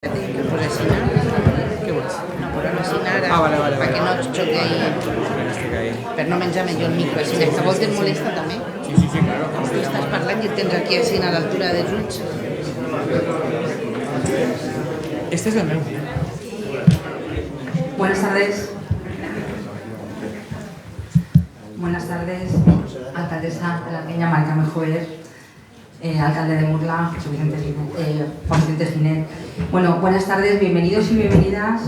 Que por así què vols? No, però no així ara, vale. perquè no xoque ahí. Per no menjar-me jo el micro, si que vols et molesta també. Sí, claro. Tu estàs parlant i et tens aquí així a l'altura dels ulls. Este es el meu. Buenas tardes. Buenas tardes, alcaldesa de la Peña, Marica Mejoer, alcalde de Murla, Juan Vicente Ginet. Bueno, buenas tardes, bienvenidos y bienvenidas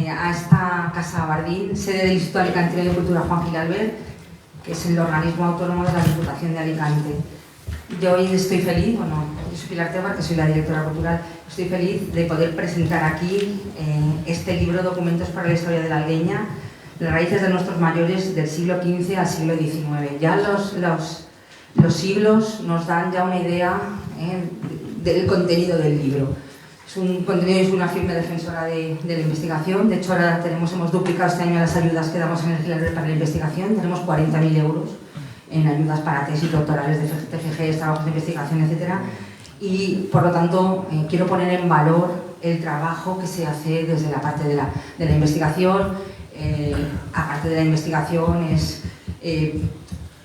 a esta Casa Bardín, sede del Instituto Alicantino de Cultura Juan Gil Albert, que es el organismo autónomo de la Diputación de Alicante. Yo hoy estoy feliz, yo soy Pilar Tebar, que soy la directora cultural, estoy feliz de poder presentar aquí este libro, Documentos para la Historia de la Algueña, las raíces de nuestros mayores del siglo XV al siglo XIX. Ya los siglos nos dan ya una idea del contenido del libro. Es un contenido, es una firme defensora de la investigación. De hecho, ahora hemos duplicado este año las ayudas que damos en el Gil Albert para la investigación. Tenemos 40.000 euros en ayudas para tesis doctorales de TFG, trabajos de investigación, etc. Y, por lo tanto, quiero poner en valor el trabajo que se hace desde la parte de la investigación. Aparte de la investigación es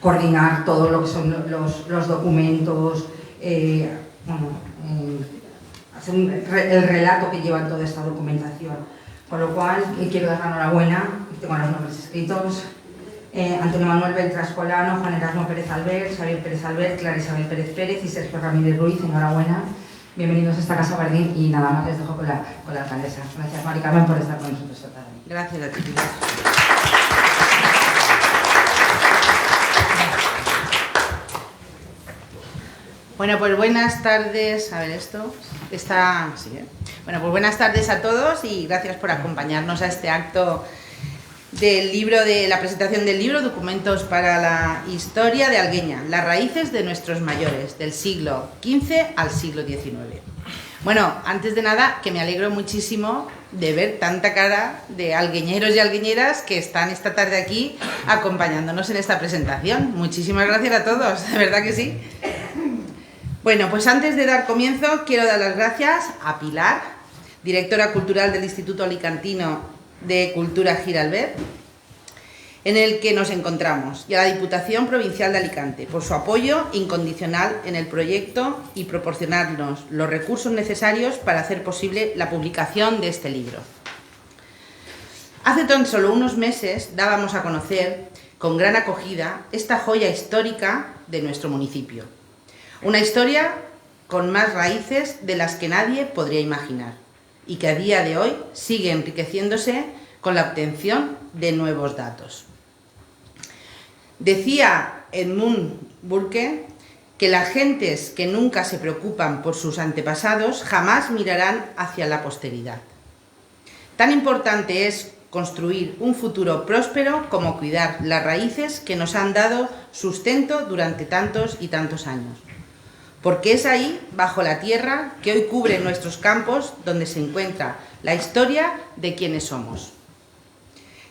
coordinar todo lo que son los documentos, hacer el relato que lleva toda esta documentación. Con lo cual, quiero dar la enhorabuena, tengo los nombres escritos, Antonio Manuel Beltrán Escolano, Juan Erasmo Pérez Albert, Xavier Pérez Albert, Clara Isabel Pérez Pérez y Sergio Ramírez Ruiz. Enhorabuena, bienvenidos a esta Casa Bardín y nada más les dejo con la alcaldesa. Gracias, Mari Carmen, por estar con nosotros esta tarde. Gracias a ti, Pilar. Bueno, pues buenas tardes. A ver, esto está... Sí, ¿eh? Bueno, pues buenas tardes a todos y gracias por acompañarnos a este acto del libro, de la presentación del libro Documentos para la Historia de Algueña, las raíces de nuestros mayores, del siglo XV al siglo XIX. Bueno, antes de nada, que me alegro muchísimo de ver tanta cara de algueñeros y algueñeras que están esta tarde aquí acompañándonos en esta presentación. Muchísimas gracias a todos, de verdad que sí. Bueno, pues antes de dar comienzo, quiero dar las gracias a Pilar, directora cultural del Instituto Alicantino de Cultura Gil Albert, en el que nos encontramos, y a la Diputación Provincial de Alicante, por su apoyo incondicional en el proyecto y proporcionarnos los recursos necesarios para hacer posible la publicación de este libro. Hace tan solo unos meses dábamos a conocer, con gran acogida, esta joya histórica de nuestro municipio. Una historia con más raíces de las que nadie podría imaginar y que a día de hoy sigue enriqueciéndose con la obtención de nuevos datos. Decía Edmund Burke que las gentes que nunca se preocupan por sus antepasados jamás mirarán hacia la posteridad. Tan importante es construir un futuro próspero como cuidar las raíces que nos han dado sustento durante tantos y tantos años. Porque es ahí, bajo la tierra, que hoy cubre nuestros campos, donde se encuentra la historia de quienes somos.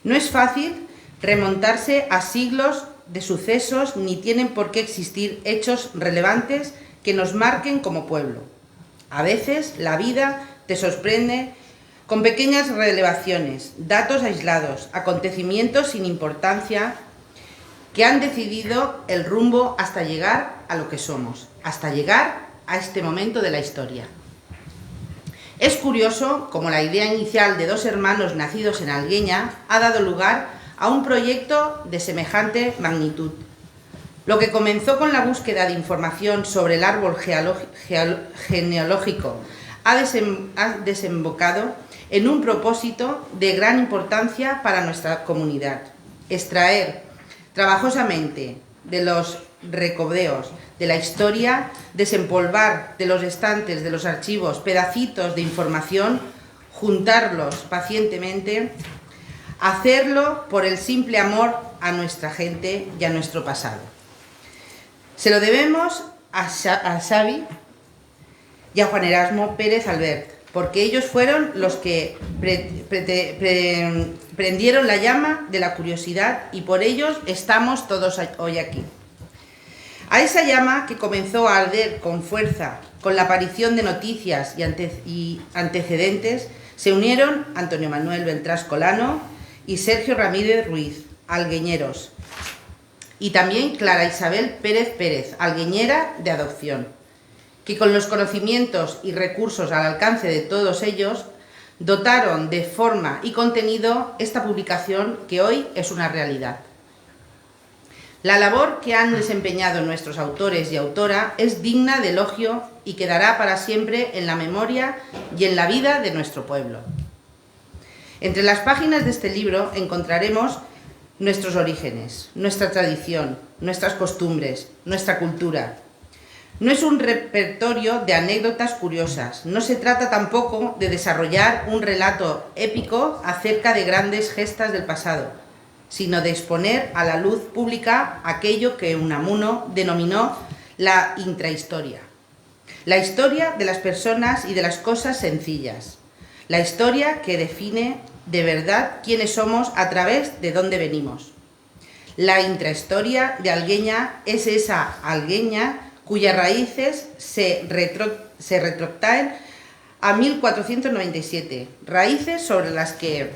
No es fácil remontarse a siglos de sucesos, ni tienen por qué existir hechos relevantes que nos marquen como pueblo. A veces la vida te sorprende con pequeñas relevaciones, datos aislados, acontecimientos sin importancia que han decidido el rumbo hasta llegar a lo que somos, hasta llegar a este momento de la historia. Es curioso cómo la idea inicial de dos hermanos nacidos en Algueña ha dado lugar a un proyecto de semejante magnitud. Lo que comenzó con la búsqueda de información sobre el árbol genealógico ha desembocado en un propósito de gran importancia para nuestra comunidad: extraer trabajosamente de los recoveos de la historia, desempolvar de los estantes de los archivos pedacitos de información, juntarlos pacientemente, hacerlo por el simple amor a nuestra gente y a nuestro pasado. Se lo debemos a Xavi y a Juan Erasmo Pérez Albert, porque ellos fueron los que prendieron la llama de la curiosidad y por ellos estamos todos hoy aquí. A esa llama que comenzó a arder con fuerza con la aparición de noticias y antecedentes se unieron Antonio Manuel Beltrás Colano y Sergio Ramírez Ruiz, algueñeros, y también Clara Isabel Pérez Pérez, algueñera de adopción, que con los conocimientos y recursos al alcance de todos ellos dotaron de forma y contenido esta publicación que hoy es una realidad. La labor que han desempeñado nuestros autores y autora es digna de elogio y quedará para siempre en la memoria y en la vida de nuestro pueblo. Entre las páginas de este libro encontraremos nuestros orígenes, nuestra tradición, nuestras costumbres, nuestra cultura. No es un repertorio de anécdotas curiosas, no se trata tampoco de desarrollar un relato épico acerca de grandes gestas del pasado, sino de exponer a la luz pública aquello que Unamuno denominó la intrahistoria. La historia de las personas y de las cosas sencillas. La historia que define de verdad quiénes somos a través de dónde venimos. La intrahistoria de Algueña es esa Algueña cuyas raíces se retrotraen a 1497, raíces sobre las que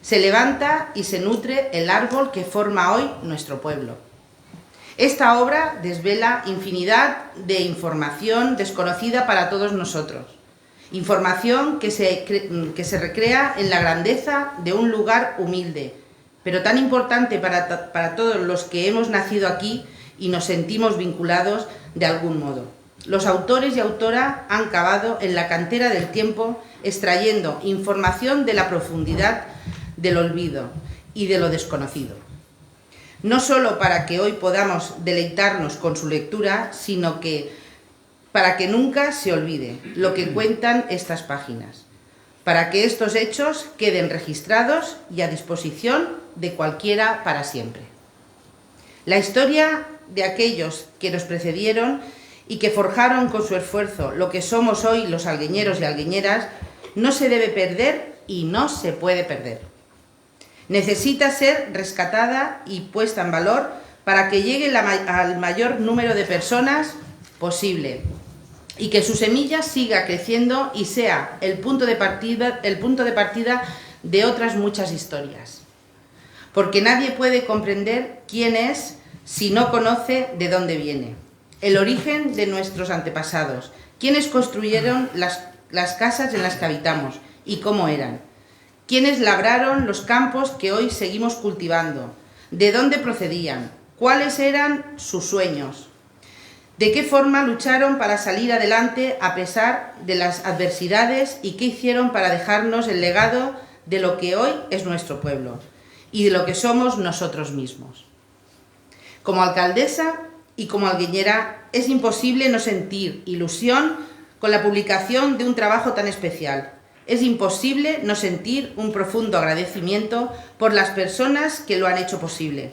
se levanta y se nutre el árbol que forma hoy nuestro pueblo. Esta obra desvela infinidad de información desconocida para todos nosotros, información que se recrea en la grandeza de un lugar humilde, pero tan importante para todos los que hemos nacido aquí y nos sentimos vinculados de algún modo. Los autores y autora han cavado en la cantera del tiempo, extrayendo información de la profundidad del olvido y de lo desconocido. No solo para que hoy podamos deleitarnos con su lectura, sino que para que nunca se olvide lo que cuentan estas páginas, para que estos hechos queden registrados y a disposición de cualquiera para siempre. La historia de aquellos que nos precedieron y que forjaron con su esfuerzo lo que somos hoy los algueñeros y algueñeras no se debe perder y no se puede perder. Necesita ser rescatada y puesta en valor para que llegue al mayor número de personas posible y que su semilla siga creciendo y sea el punto de partida de otras muchas historias. Porque nadie puede comprender quién es si no conoce de dónde viene, el origen de nuestros antepasados, quiénes construyeron las casas en las que habitamos y cómo eran, quiénes labraron los campos que hoy seguimos cultivando, de dónde procedían, cuáles eran sus sueños, de qué forma lucharon para salir adelante a pesar de las adversidades y qué hicieron para dejarnos el legado de lo que hoy es nuestro pueblo y de lo que somos nosotros mismos. Como alcaldesa y como algueñera es imposible no sentir ilusión con la publicación de un trabajo tan especial. Es imposible no sentir un profundo agradecimiento por las personas que lo han hecho posible.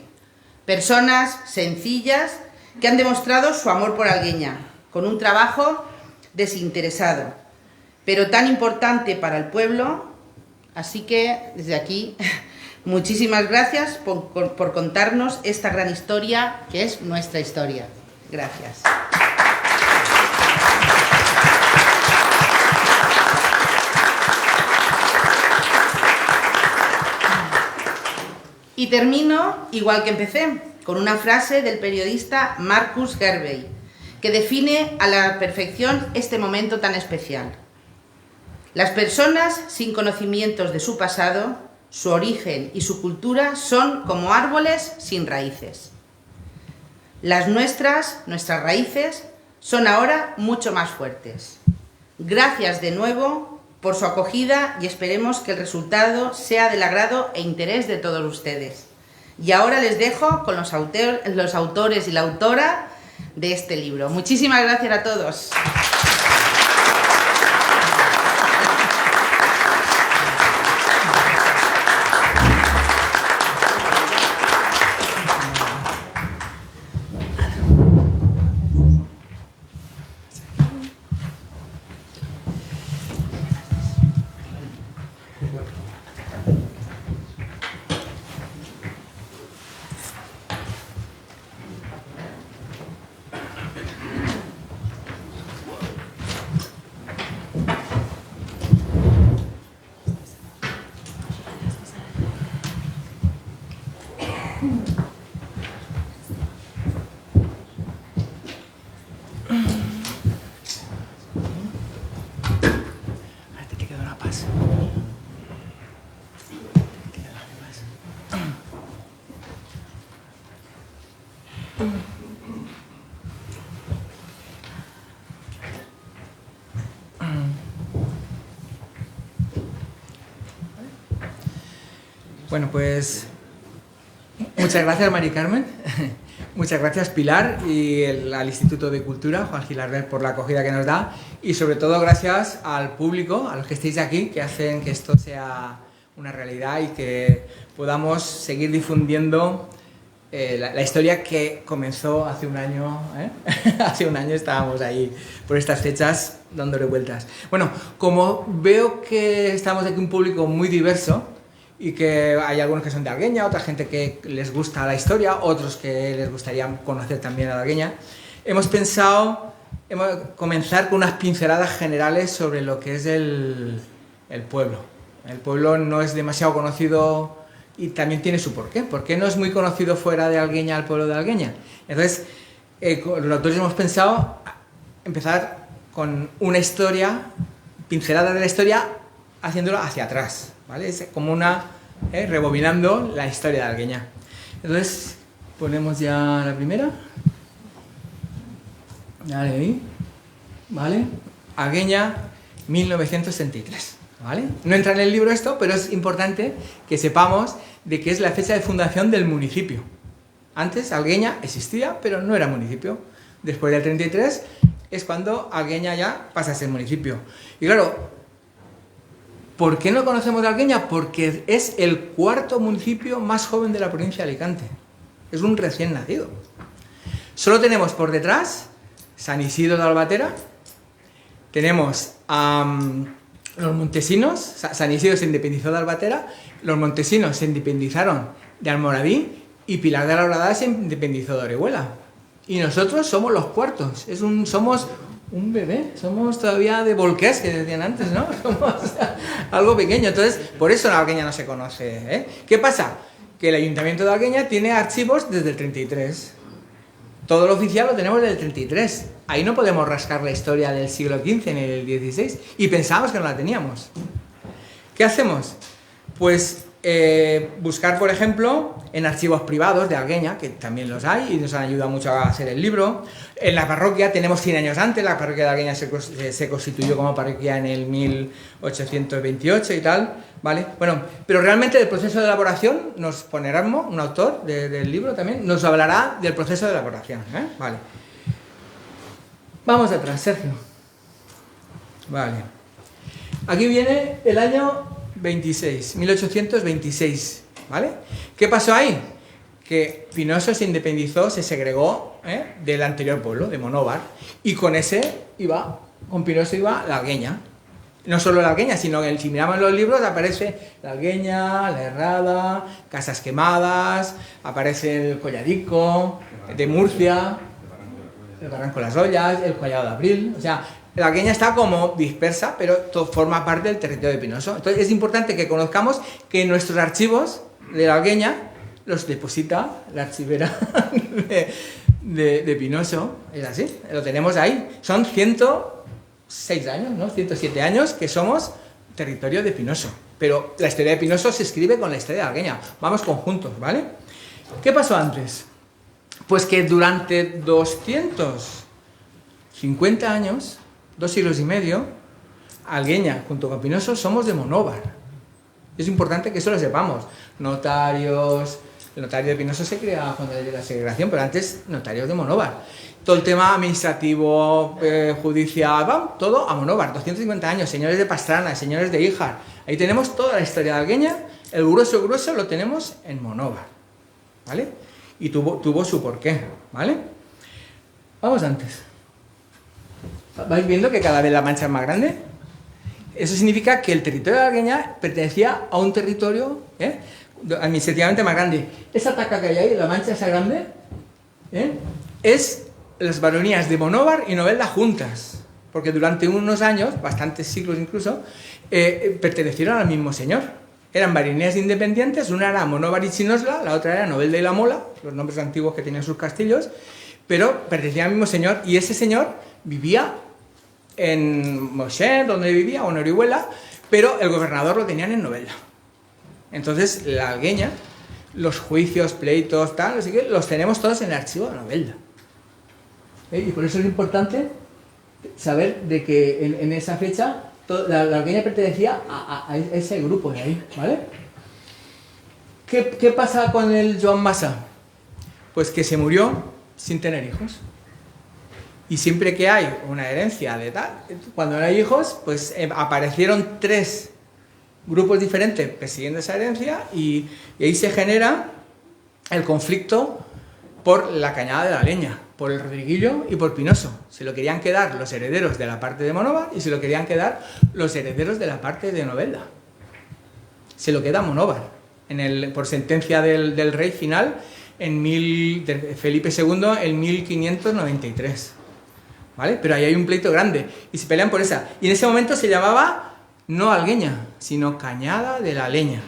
Personas sencillas que han demostrado su amor por Algueña, con un trabajo desinteresado, pero tan importante para el pueblo. Así que, desde aquí, muchísimas gracias por contarnos esta gran historia que es nuestra historia. Gracias. Y termino igual que empecé, con una frase del periodista Marcus Garvey, que define a la perfección este momento tan especial. Las personas sin conocimientos de su pasado, su origen y su cultura son como árboles sin raíces. Las nuestras raíces, son ahora mucho más fuertes. Gracias de nuevo por su acogida y esperemos que el resultado sea del agrado e interés de todos ustedes. Y ahora les dejo con los autores y la autora de este libro. Muchísimas gracias a todos. gafas. Bueno, pues muchas gracias, Mari Carmen. Muchas gracias, Pilar, y al Instituto de Cultura, Juan Gilardet, por la acogida que nos da. Y sobre todo gracias al público, a los que estéis aquí, que hacen que esto sea una realidad y que podamos seguir difundiendo la historia que comenzó hace un año. Hace un año estábamos ahí por estas fechas dándole vueltas. Bueno, como veo que estamos aquí un público muy diverso, y que hay algunos que son de Algueña, otra gente que les gusta la historia, otros que les gustaría conocer también a Algueña, hemos pensado comenzar con unas pinceladas generales sobre lo que es el pueblo. El pueblo no es demasiado conocido y también tiene su porqué. ¿Por qué no es muy conocido fuera de Algueña el pueblo de Algueña? Entonces, los autores hemos pensado empezar con una historia, pincelada de la historia, haciéndolo hacia atrás, ¿vale? Es como una, rebobinando la historia de Algueña. Entonces, ponemos ya la primera. Dale ahí, ¿vale? Algueña, 1963, ¿vale? No entra en el libro esto, pero es importante que sepamos de que es la fecha de fundación del municipio. Antes Algueña existía, pero no era municipio. Después del 33 es cuando Algueña ya pasa a ser municipio. Y claro, ¿por qué no conocemos de Algueña? Porque es el cuarto municipio más joven de la provincia de Alicante. Es un recién nacido. Solo tenemos por detrás San Isidro de Albatera, tenemos los montesinos. San Isidro se independizó de Albatera, los montesinos se independizaron de Almoradí y Pilar de la Horadada se independizó de Orihuela. Y nosotros somos los cuartos, somos un bebé, somos todavía de Volqués, que decían antes, ¿no? Somos algo pequeño, entonces por eso la Algueña no se conoce, ¿Qué pasa? Que el Ayuntamiento de Algueña tiene archivos desde el 33. Todo lo oficial lo tenemos desde el 33. Ahí no podemos rascar la historia del siglo XV ni del XVI. Y pensábamos que no la teníamos. ¿Qué hacemos? Pues buscar, por ejemplo, en archivos privados de Algueña, que también los hay y nos han ayudado mucho a hacer el libro. En la parroquia tenemos 100 años antes, la parroquia de Algueña se constituyó como parroquia en el 1828 y tal, ¿vale? Bueno, pero realmente del proceso de elaboración nos ponerá un autor del libro también, nos hablará del proceso de elaboración, Vale. Vamos atrás, Sergio. Vale. Aquí viene el año 1826, ¿vale? ¿Qué pasó ahí? Que Pinoso se independizó, se segregó del anterior pueblo, de Monóvar, y con Pinoso iba la Algueña. No solo la Algueña, sino que si miramos los libros aparece la Algueña, la Herrada, Casas Quemadas, aparece el Colladico, de Murcia, el Barranco de las Ollas, el Collado de Abril, o sea, la Algueña está como dispersa, pero todo forma parte del territorio de Pinoso. Entonces es importante que conozcamos que nuestros archivos de la Algueña los deposita la archivera de Pinoso. Es así, lo tenemos ahí. Son 106 años, ¿no? 107 años que somos territorio de Pinoso. Pero la historia de Pinoso se escribe con la historia de la Algueña. Vamos conjuntos, ¿vale? ¿Qué pasó antes? Pues que durante 250 años, 2 siglos y medio, Algueña junto con Pinoso somos de Monóvar. Es importante que eso lo sepamos. Notarios, el notario de Pinoso se crea cuando hay la segregación, pero antes notarios de Monóvar. Todo el tema administrativo, judicial, todo a Monóvar. 250 años, señores de Pastrana, señores de Híjar. Ahí tenemos toda la historia de Algueña. El grueso lo tenemos en Monóvar, ¿vale? Y tuvo su porqué, ¿vale? Vamos antes. ¿Vais viendo que cada vez la mancha es más grande? Eso significa que el territorio de Algueña pertenecía a un territorio administrativamente más grande. Esa taca que hay ahí, la mancha esa grande, es las baronías de Monóvar y Novelda juntas, porque durante unos años, bastantes siglos incluso, pertenecieron al mismo señor. Eran baronías independientes, una era Monóvar y Chinosla, la otra era Novelda y La Mola, los nombres antiguos que tenían sus castillos, pero pertenecían al mismo señor, y ese señor vivía en Moixent, donde vivía, o en Orihuela, pero el gobernador lo tenían en Novelda. Entonces, la Algueña, los juicios, pleitos, tal, así que los tenemos todos en el archivo de Novelda. Y por eso es importante saber de que en esa fecha la Algueña pertenecía a ese grupo de ahí, ¿vale? ¿Qué pasa con el Joan Massa? Pues que se murió sin tener hijos. Y siempre que hay una herencia de tal, cuando no hay hijos, pues aparecieron 3 grupos diferentes persiguiendo esa herencia y ahí se genera el conflicto por la Cañada de la Leña, por el Rodriguillo y por Pinoso. Se lo querían quedar los herederos de la parte de Monóvar y se lo querían quedar los herederos de la parte de Novelda. Se lo queda Monóvar, por sentencia del rey final de Felipe II en 1593. ¿Vale? Pero ahí hay un pleito grande y se pelean por esa. Y en ese momento se llamaba no Algueña, sino Cañada de la Leña.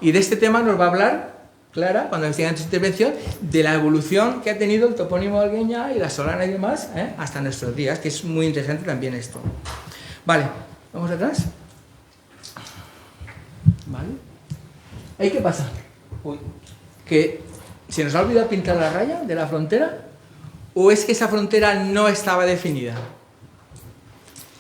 Y de este tema nos va a hablar Clara, cuando siga en su intervención, de la evolución que ha tenido el topónimo Algueña y la Solana y demás, hasta nuestros días, que es muy interesante también esto. Vale, vamos atrás. Vale. ¿Ahí qué pasa? Que se nos ha olvidado pintar la raya de la frontera, o es que esa frontera no estaba definida.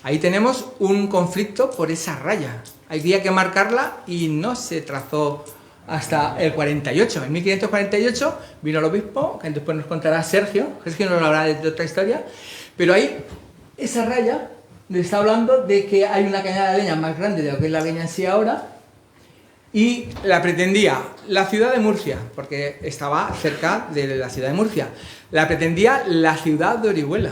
Ahí tenemos un conflicto por esa raya. Había que marcarla y no se trazó hasta el 48. En 1548 vino el obispo, que después nos contará Sergio nos hablará de otra historia, pero ahí esa raya le está hablando de que hay una cañada de leña más grande de lo que es la Algueña en sí ahora, y la pretendía la ciudad de Murcia, porque estaba cerca de la ciudad de Murcia, la pretendía la ciudad de Orihuela,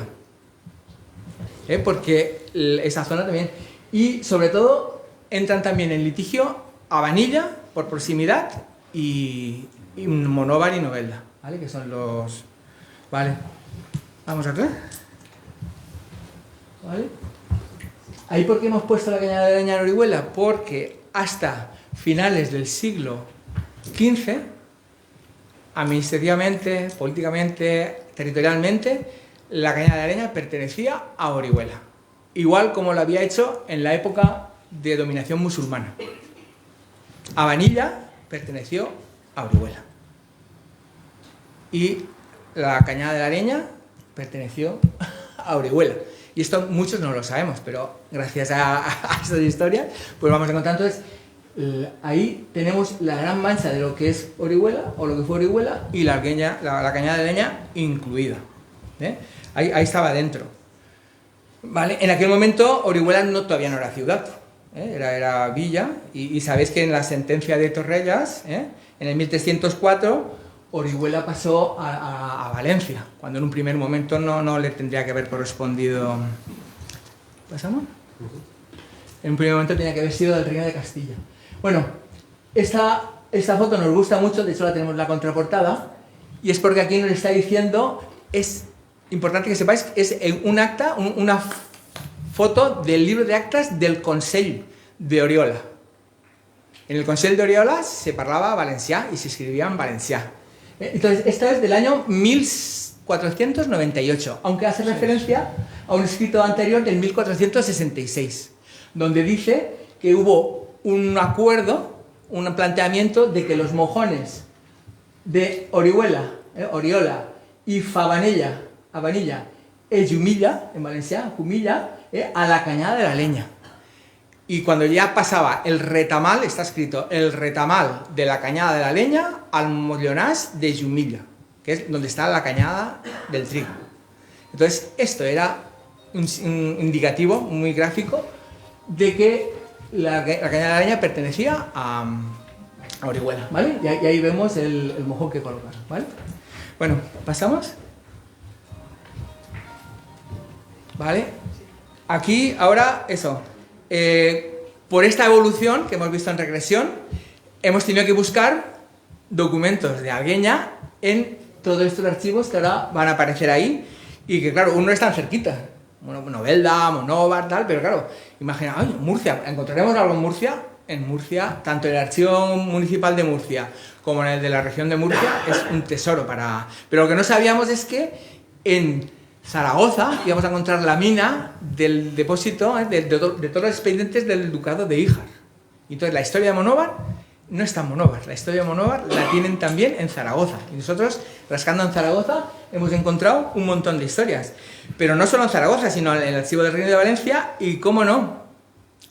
porque esa zona también, y sobre todo entran también en litigio Abanilla por proximidad y Monóvar y Novelda, ¿vale? Que son los... Vale, vamos acá. ¿Vale? ¿Ahí por qué hemos puesto la cañada de leña en Orihuela? Porque hasta finales del siglo XV, administrativamente, políticamente, territorialmente, la cañada de leña pertenecía a Orihuela, igual como lo había hecho en la época de dominación musulmana. Abanilla perteneció a Orihuela y la cañada de la leña perteneció a Orihuela. Y esto muchos no lo sabemos, pero gracias a estas historias pues vamos a contar. Entonces ahí tenemos la gran mancha de lo que es Orihuela o lo que fue Orihuela y la cañada de leña incluida. Ahí estaba dentro. ¿Vale? En aquel momento Orihuela todavía no era ciudad, era villa, y sabéis que en la sentencia de Torrellas, en el 1304, Orihuela pasó a Valencia, cuando en un primer momento no le tendría que haber correspondido. ¿Pasamos? En un primer momento tenía que haber sido del Reino de Castilla. Bueno, esta foto nos gusta mucho, de hecho la tenemos en la contraportada, y es porque aquí nos está diciendo, es importante que sepáis, es un acta, una foto del libro de actas del Consell de Oriola. En el Consell de Oriola se parlaba valencià y se escribía en valencià. Entonces, esta es del año 1498, aunque hace referencia a un escrito anterior del 1466, donde dice que hubo un acuerdo, un planteamiento de que los mojones de Orihuela, Oriola y Favanella, Abanilla e Jumilla, en valencià, Jumilla, a la cañada de la leña. Y cuando ya pasaba el retamal, está escrito el retamal de la cañada de la leña al mollonàs de Jumilla, que es donde está la cañada del trigo. Entonces, esto era un indicativo muy gráfico de que la cañada de la leña pertenecía a Orihuela, ¿vale? Y ahí vemos el mojón que colocaron, ¿vale? Bueno, ¿pasamos? ¿Vale? Aquí, ahora, eso. Por esta evolución que hemos visto en regresión, hemos tenido que buscar documentos de Algueña en todos estos archivos que ahora van a aparecer ahí, y que, claro, uno está cerquita. Bueno, Novelda, Monóvar, tal, pero claro, imagina, ay, Murcia, ¿encontraremos algo en Murcia? En Murcia, tanto en el Archivo Municipal de Murcia como en el de la región de Murcia, es un tesoro para... Pero lo que no sabíamos es que en Zaragoza íbamos a encontrar la mina del depósito de todos los expedientes del ducado de Híjar. Entonces la historia de Monóvar no está en Monóvar, la historia de Monóvar la tienen también en Zaragoza. Y nosotros, rascando en Zaragoza, hemos encontrado un montón de historias. Pero no solo en Zaragoza, sino en el archivo del Reino de Valencia y, cómo no,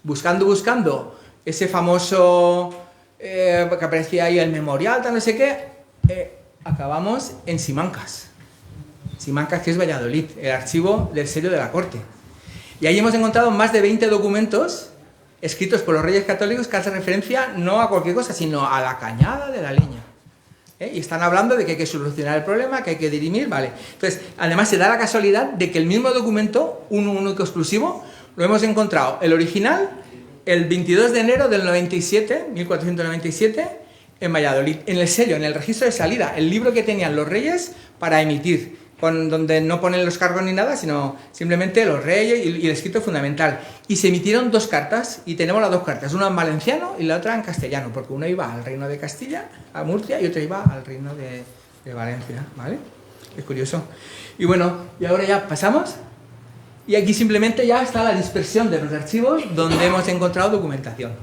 buscando ese famoso que aparecía ahí, el memorial, tal no sé qué, acabamos en Simancas. Simancas, que es Valladolid, el archivo del sello de la corte. Y ahí hemos encontrado más de 20 documentos escritos por los reyes católicos que hacen referencia no a cualquier cosa, sino a la cañada de la leña. Y están hablando de que hay que solucionar el problema, que hay que dirimir, vale. Entonces, además se da la casualidad de que el mismo documento, un único exclusivo, lo hemos encontrado, el original, el 22 de enero del 97, 1497, en Valladolid, en el sello, en el registro de salida, el libro que tenían los reyes para emitir, donde no ponen los cargos ni nada, sino simplemente los reyes y el escrito fundamental. Y se emitieron 2 cartas, y tenemos las 2 cartas, una en valenciano y la otra en castellano, porque una iba al reino de Castilla, a Murcia, y otra iba al reino de Valencia, ¿vale? Es curioso. Y bueno, y ahora ya pasamos, y aquí simplemente ya está la dispersión de los archivos donde hemos encontrado documentación,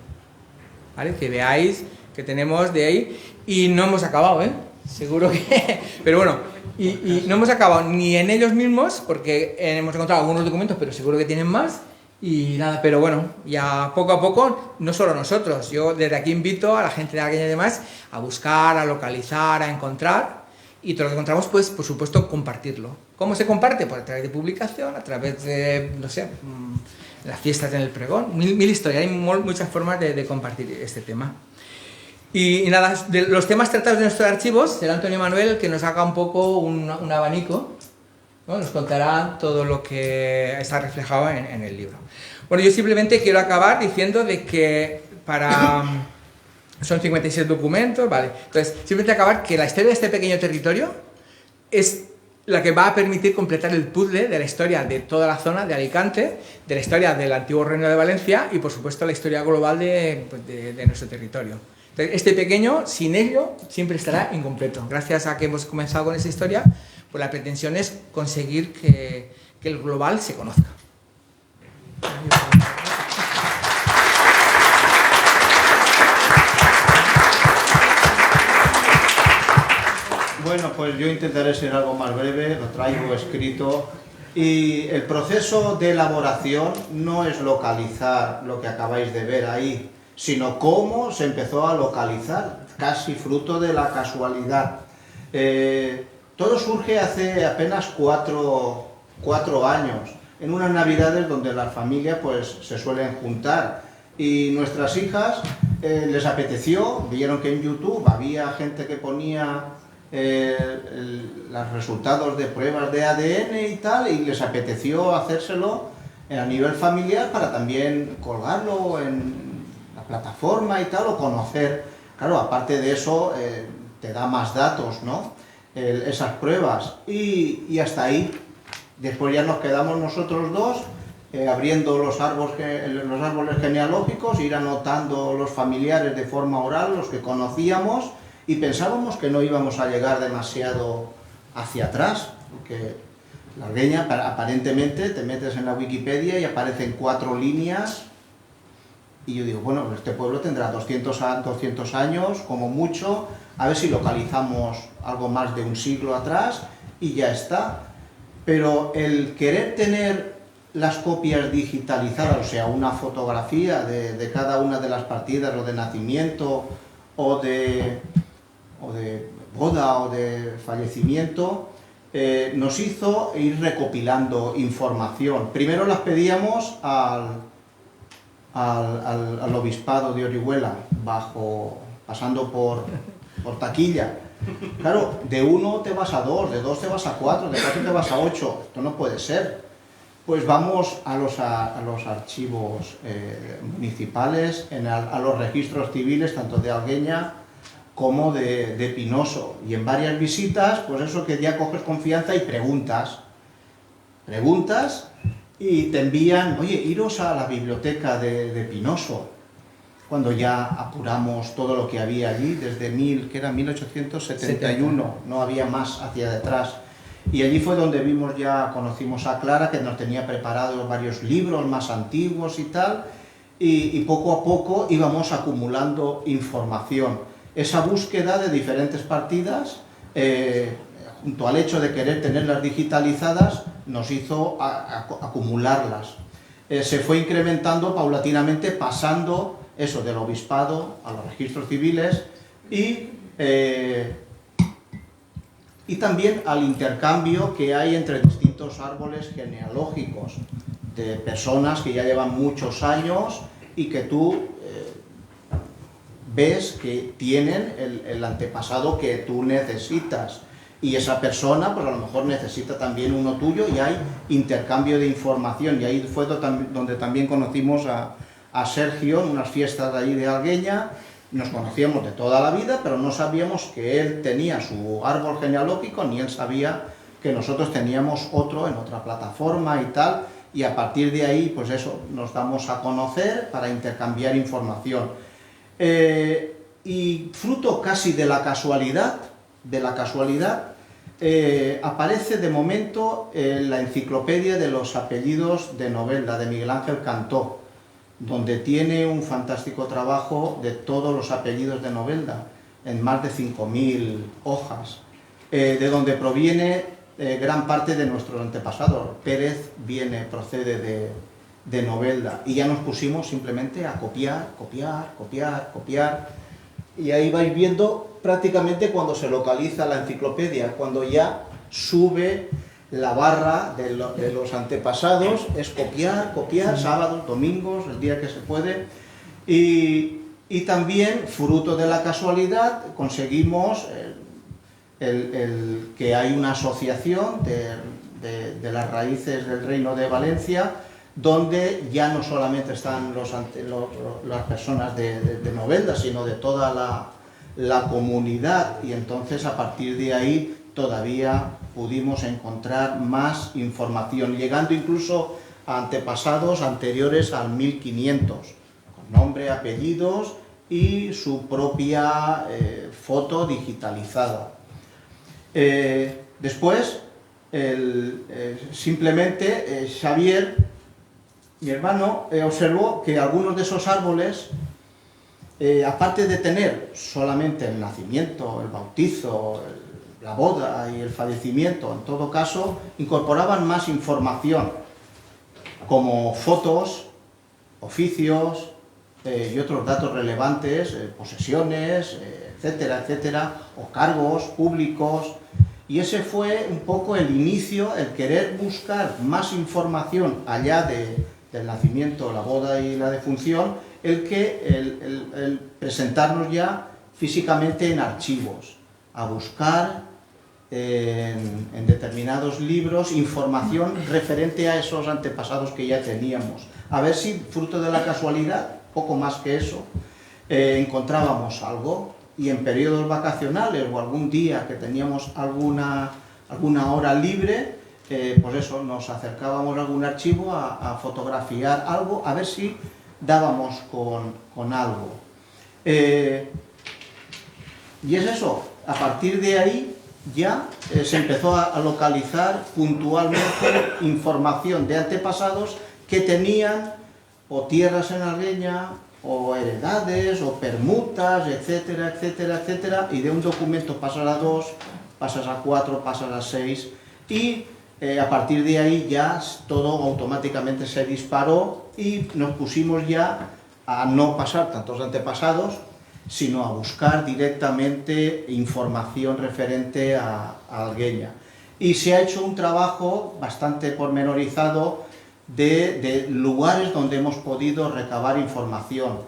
¿vale? Que veáis que tenemos de ahí, y no hemos acabado, seguro que... Pero bueno... Y no hemos acabado ni en ellos mismos, porque hemos encontrado algunos documentos, pero seguro que tienen más, y nada, pero bueno, ya poco a poco, no solo nosotros, yo desde aquí invito a la gente de Algueña y demás a buscar, a localizar, a encontrar, y todo lo que encontramos, pues, por supuesto, compartirlo. ¿Cómo se comparte? Pues a través de publicación, a través de, no sé, las fiestas en el pregón, mil historias, hay muchas formas de compartir este tema. Y nada, de los temas tratados de nuestros archivos, será Antonio Manuel el que nos haga un poco un abanico, ¿no? Nos contará todo lo que está reflejado en el libro. Bueno, yo simplemente quiero acabar diciendo de que son 56 documentos, ¿vale? Entonces, simplemente acabar que la historia de este pequeño territorio es la que va a permitir completar el puzzle de la historia de toda la zona de Alicante, de la historia del antiguo Reino de Valencia y, por supuesto, la historia global de nuestro territorio. Este pequeño, sin ello, siempre estará incompleto. Gracias a que hemos comenzado con esa historia, pues la pretensión es conseguir que el global se conozca. Bueno, pues yo intentaré ser algo más breve, lo traigo escrito. Y el proceso de elaboración no es localizar lo que acabáis de ver ahí, sino cómo se empezó a localizar, casi fruto de la casualidad. Todo surge hace apenas 4 años, en unas navidades donde las familias pues se suelen juntar, y nuestras hijas les apeteció, vieron que en YouTube había gente que ponía los resultados de pruebas de ADN y tal, y les apeteció hacérselo a nivel familiar para también colgarlo en plataforma y tal, o conocer. Claro, aparte de eso, te da más datos, ¿no? Esas pruebas, y hasta ahí. Después ya nos quedamos nosotros dos, abriendo los árboles genealógicos, ir anotando los familiares de forma oral, los que conocíamos, y pensábamos que no íbamos a llegar demasiado hacia atrás, porque la Algueña, aparentemente, te metes en la Wikipedia y aparecen 4 líneas. Y yo digo, bueno, este pueblo tendrá 200 años, como mucho, a ver si localizamos algo más de un siglo atrás, y ya está. Pero el querer tener las copias digitalizadas, o sea, una fotografía de cada una de las partidas, o de nacimiento, o de boda, o de fallecimiento, nos hizo ir recopilando información. Primero las pedíamos al obispado de Orihuela, pasando por taquilla. Claro, de 1 te vas a 2, de 2 te vas a 4, de 4 te vas a 8. Esto no puede ser. Pues vamos a los archivos municipales, a los registros civiles, tanto de Algueña como de Pinoso. Y en varias visitas, pues eso, que ya coges confianza y preguntas, y te envían, oye, iros a la biblioteca de Pinoso, cuando ya apuramos todo lo que había allí, desde 1871, no había más hacia detrás. Y allí fue donde conocimos a Clara, que nos tenía preparados varios libros más antiguos y tal, y poco a poco íbamos acumulando información. Esa búsqueda de diferentes partidas, junto al hecho de querer tenerlas digitalizadas, nos hizo acumularlas. Se fue incrementando paulatinamente, pasando eso del obispado a los registros civiles y también al intercambio que hay entre distintos árboles genealógicos de personas que ya llevan muchos años y que tú ves que tienen el antepasado que tú necesitas. Y esa persona, pues a lo mejor necesita también uno tuyo y hay intercambio de información. Y ahí fue donde también conocimos a Sergio en unas fiestas de allí de Algueña. Nos conocíamos de toda la vida, pero no sabíamos que él tenía su árbol genealógico, ni él sabía que nosotros teníamos otro en otra plataforma y tal. Y a partir de ahí, pues eso, nos damos a conocer para intercambiar información. Y fruto casi de la casualidad, aparece de momento la enciclopedia de los apellidos de Novelda, de Miguel Ángel Cantó, donde tiene un fantástico trabajo de todos los apellidos de Novelda, en más de 5.000 hojas, de donde proviene gran parte de nuestros antepasados. Pérez procede de Novelda, y ya nos pusimos simplemente a copiar, y ahí vais viendo prácticamente cuando se localiza la enciclopedia, cuando ya sube la barra de los antepasados, es copiar, sábados, domingos, el día que se puede, y también, fruto de la casualidad, conseguimos que hay una asociación de las raíces del Reino de Valencia, donde ya no solamente están las personas de Novelda, sino de toda la comunidad, y entonces a partir de ahí todavía pudimos encontrar más información, llegando incluso a antepasados anteriores al 1500, con nombre, apellidos y su propia foto digitalizada. Después, simplemente Xavier, mi hermano, observó que algunos de esos árboles, aparte de tener solamente el nacimiento, el bautizo, la boda y el fallecimiento, en todo caso, incorporaban más información, como fotos, oficios y otros datos relevantes, posesiones, etcétera, etcétera, o cargos públicos. Y ese fue un poco el inicio, el querer buscar más información allá del nacimiento, la boda y la defunción, el presentarnos ya físicamente en archivos, a buscar en determinados libros información referente a esos antepasados que ya teníamos, a ver si, fruto de la casualidad, poco más que eso, encontrábamos algo. Y en periodos vacacionales o algún día que teníamos alguna hora libre, pues eso, nos acercábamos a algún archivo a fotografiar algo, a ver si dábamos con algo. Y es eso, a partir de ahí ya se empezó a localizar puntualmente información de antepasados que tenían o tierras en Algueña, o heredades, o permutas, etcétera, etcétera, etcétera, y de un documento pasas a 2, pasas a 4, pasas a 6, y a partir de ahí ya todo automáticamente se disparó y nos pusimos ya a no pasar tantos antepasados, sino a buscar directamente información referente a Algueña. Y se ha hecho un trabajo bastante pormenorizado de lugares donde hemos podido recabar información.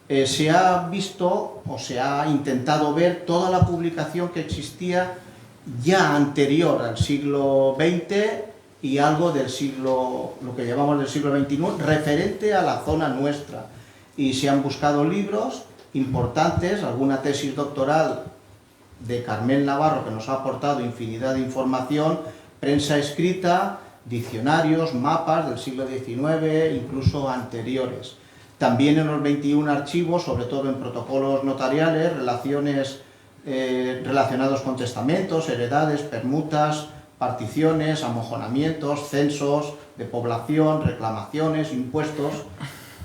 Se ha visto o se ha intentado ver toda la publicación que existía ya anterior al siglo XX y algo del siglo, lo que llamamos del siglo XXI, referente a la zona nuestra. Y se han buscado libros importantes, alguna tesis doctoral de Carmel Navarro que nos ha aportado infinidad de información, prensa escrita, diccionarios, mapas del siglo XIX, incluso anteriores. También en los 21 archivos, sobre todo en protocolos notariales, relacionados con testamentos, heredades, permutas, particiones, amojonamientos, censos de población, reclamaciones, impuestos.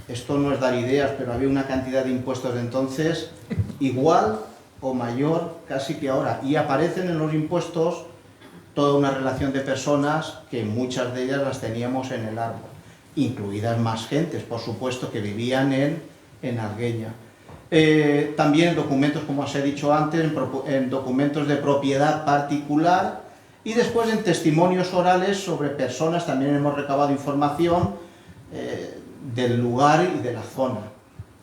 Esto no es dar ideas, pero había una cantidad de impuestos de entonces igual o mayor casi que ahora. Y aparecen en los impuestos toda una relación de personas que muchas de ellas las teníamos en el árbol, incluidas más gentes, por supuesto, que vivían en Algueña. También en documentos, como os he dicho antes, en documentos de propiedad particular y después en testimonios orales sobre personas. También hemos recabado información del lugar y de la zona,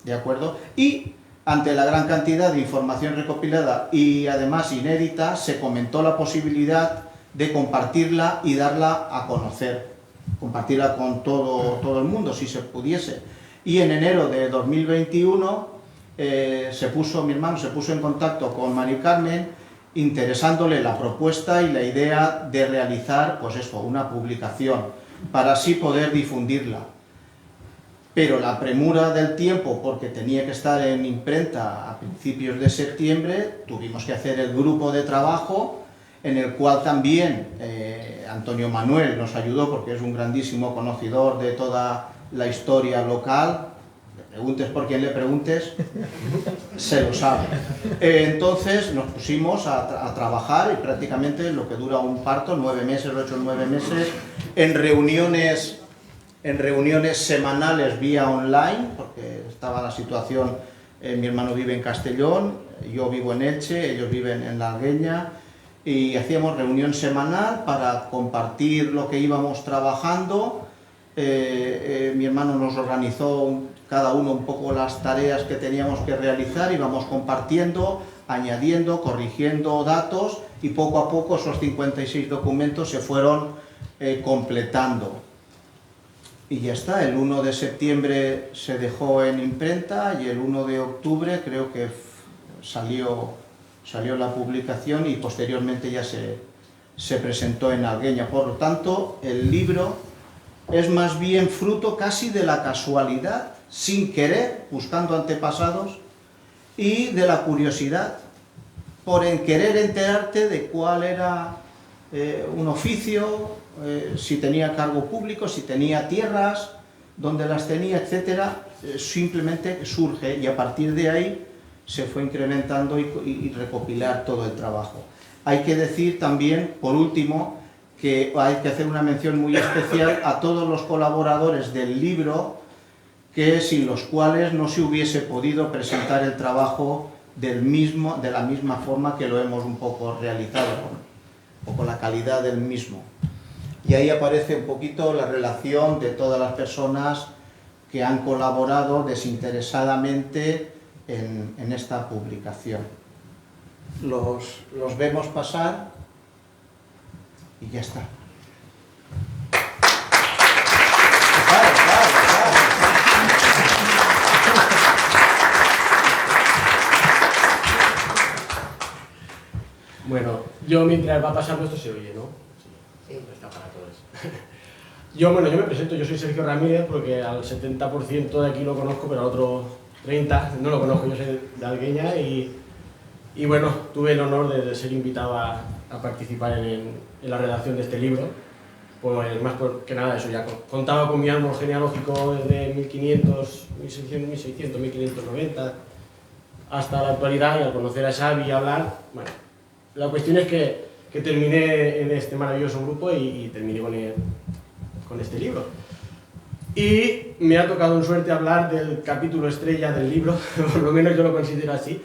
¿de acuerdo? Y ante la gran cantidad de información recopilada y además inédita, se comentó la posibilidad de compartirla y darla a conocer, compartirla con todo el mundo, si se pudiese. Y en enero de 2021 mi hermano se puso en contacto con Mari Carmen, interesándole la propuesta y la idea de realizar, pues eso, una publicación, para así poder difundirla. Pero la premura del tiempo, porque tenía que estar en imprenta a principios de septiembre, tuvimos que hacer el grupo de trabajo, en el cual también Antonio Manuel nos ayudó, porque es un grandísimo conocedor de toda la historia local. Le preguntes por quién le preguntes, se lo sabe. Entonces nos pusimos a trabajar, y prácticamente lo que dura un parto, 9 meses, 8 o 9 meses, en reuniones semanales vía online, porque estaba la situación, mi hermano vive en Castellón, yo vivo en Elche, ellos viven en La Algueña, y hacíamos reunión semanal para compartir lo que íbamos trabajando. Mi hermano nos organizó cada uno un poco las tareas que teníamos que realizar, íbamos compartiendo, añadiendo, corrigiendo datos, y poco a poco esos 56 documentos se fueron completando. Y ya está, el 1 de septiembre se dejó en imprenta y el 1 de octubre creo que salió la publicación, y posteriormente ya se presentó en Algueña. Por lo tanto, el libro es más bien fruto casi de la casualidad, sin querer, buscando antepasados, y de la curiosidad por querer enterarte de cuál era un oficio, si tenía cargo público, si tenía tierras, dónde las tenía, etcétera. Simplemente surge, y a partir de ahí se fue incrementando y recopilar todo el trabajo. Hay que decir también, por último, que hay que hacer una mención muy especial a todos los colaboradores del libro, que sin los cuales no se hubiese podido presentar el trabajo de la misma forma que lo hemos un poco realizado, un poco la calidad del mismo. Y ahí aparece un poquito la relación de todas las personas que han colaborado desinteresadamente en esta publicación. Los vemos pasar y ya está. Claro. Bueno, yo mientras va pasando esto se oye, ¿no? Sí, está para todos. Yo me presento, yo soy Sergio Ramírez, porque al 70% de aquí lo conozco, pero al otro 30% no lo conozco. Yo soy de Algueña y bueno, tuve el honor de ser invitado a participar en la redacción de este libro. Pues más que nada eso, ya contaba con mi árbol genealógico desde 1500, 1600, 1590 hasta la actualidad, y al conocer a Xavi y hablar, bueno, la cuestión es que terminé en este maravilloso grupo y terminé con este libro. Y me ha tocado en suerte hablar del capítulo estrella del libro, por lo menos yo lo considero así,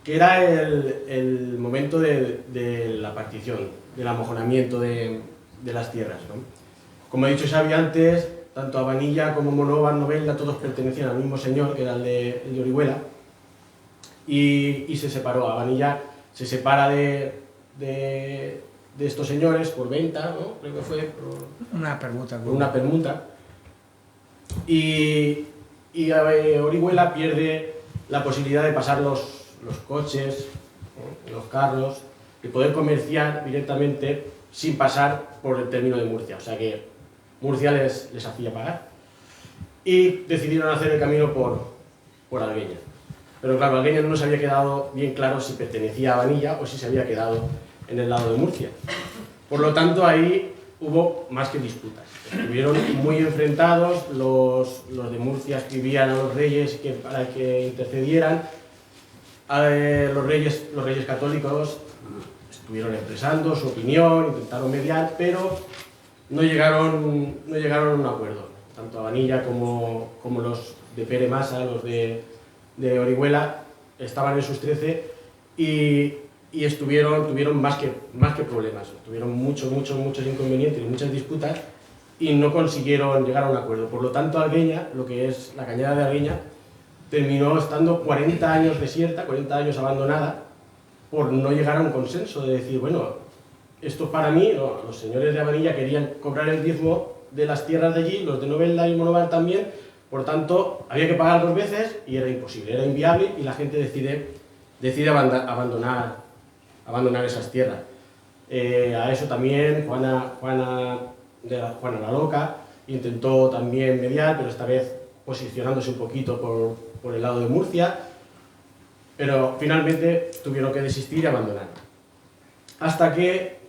que era el momento de la partición, del amojonamiento de las tierras, ¿no? Como ha dicho Xavi antes, tanto Abanilla como Monóvar, Novelda, todos pertenecían al mismo señor, que era el de Orihuela, y se separó. Abanilla se separa de estos señores por venta, ¿no? Creo que fue por Una permuta. por una permuta, y Orihuela pierde la posibilidad de pasar los coches, los carros, y poder comerciar directamente sin pasar por el término de Murcia. O sea que Murcia les hacía pagar, y decidieron hacer el camino por Algueña. Pero claro, Algueña no nos había quedado bien claro si pertenecía a Abanilla o si se había quedado en el lado de Murcia. Por lo tanto, ahí hubo más que disputas. Estuvieron muy enfrentados, los de Murcia escribían a los reyes para que intercedieran. Los reyes católicos estuvieron expresando su opinión, intentaron mediar, pero no llegaron a un acuerdo. Tanto Abanilla como los de Pere Massa, los de Orihuela, estaban en sus 13 y tuvieron más que problemas. Tuvieron muchos inconvenientes y muchas disputas y no consiguieron llegar a un acuerdo. Por lo tanto, Algueña, lo que es la cañada de Algueña, terminó estando 40 años desierta, 40 años abandonada, por no llegar a un consenso de decir, bueno, esto es para mí. No, los señores de Abanilla querían cobrar el diezmo de las tierras de allí, los de Novelda y Monóvar también, por tanto, había que pagar 2 veces y era imposible, era inviable y la gente decide abandonar esas tierras. A eso también Juana la Loca intentó también mediar, pero esta vez posicionándose un poquito por el lado de Murcia, pero finalmente tuvieron que desistir y abandonar. Hasta que,